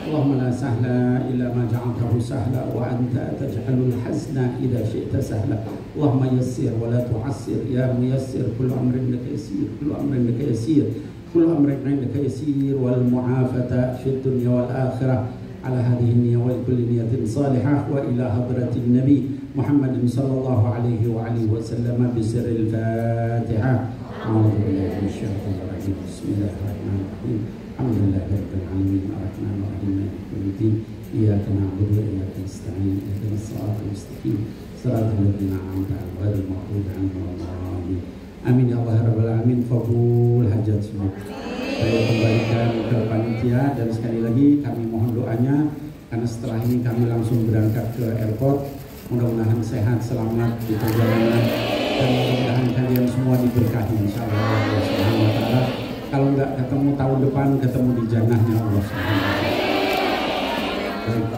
Allahumma la sahla illa ma ja'altahu sahla wa anta taj'alul hazna idza syi'ta sahla. Allahumma yassir wa la tu'assir ya muyassir, kullu amrin laka yasir, kullu amrin laka yasir, kullu amrin 'indaka yasir, wal mu'afata fid dunya wal akhirah ala hadhihi niyyah wa kulli niyyatin salihah wa ila hadratin nabi Muhammad sallallahu alaihi wa alihi wa sallam bi sirril Fatihah. A'udzu billahi minasyaitonir rajim. Bismillahirrahmanirrahim. Alhamdulillahirabbil alamin arrahmanir rahim maliki yaumiddin. Iyyaka na'budu wa iyyaka nasta'in. Ihdinas siratal mustaqim. Shiratal ladzina an'amta 'alaihim ghairil maghdubi 'alaihim waladdallin. Amin ya Allah rabbal alamin. Qabul hajat semua. Saya kembalikan ke panitia dan sekali lagi kami mohon doanya karena setelah ini kami langsung berangkat ke airport. Mudah-mudahan sehat selamat di perjalanan dan mudah-mudahan kalian semua diberkahi insyaallah Allah Subhanahu wa taala. Kalau enggak ketemu tahun depan, ketemu di jannahnya Allah Subhanahu wa taala. Baik.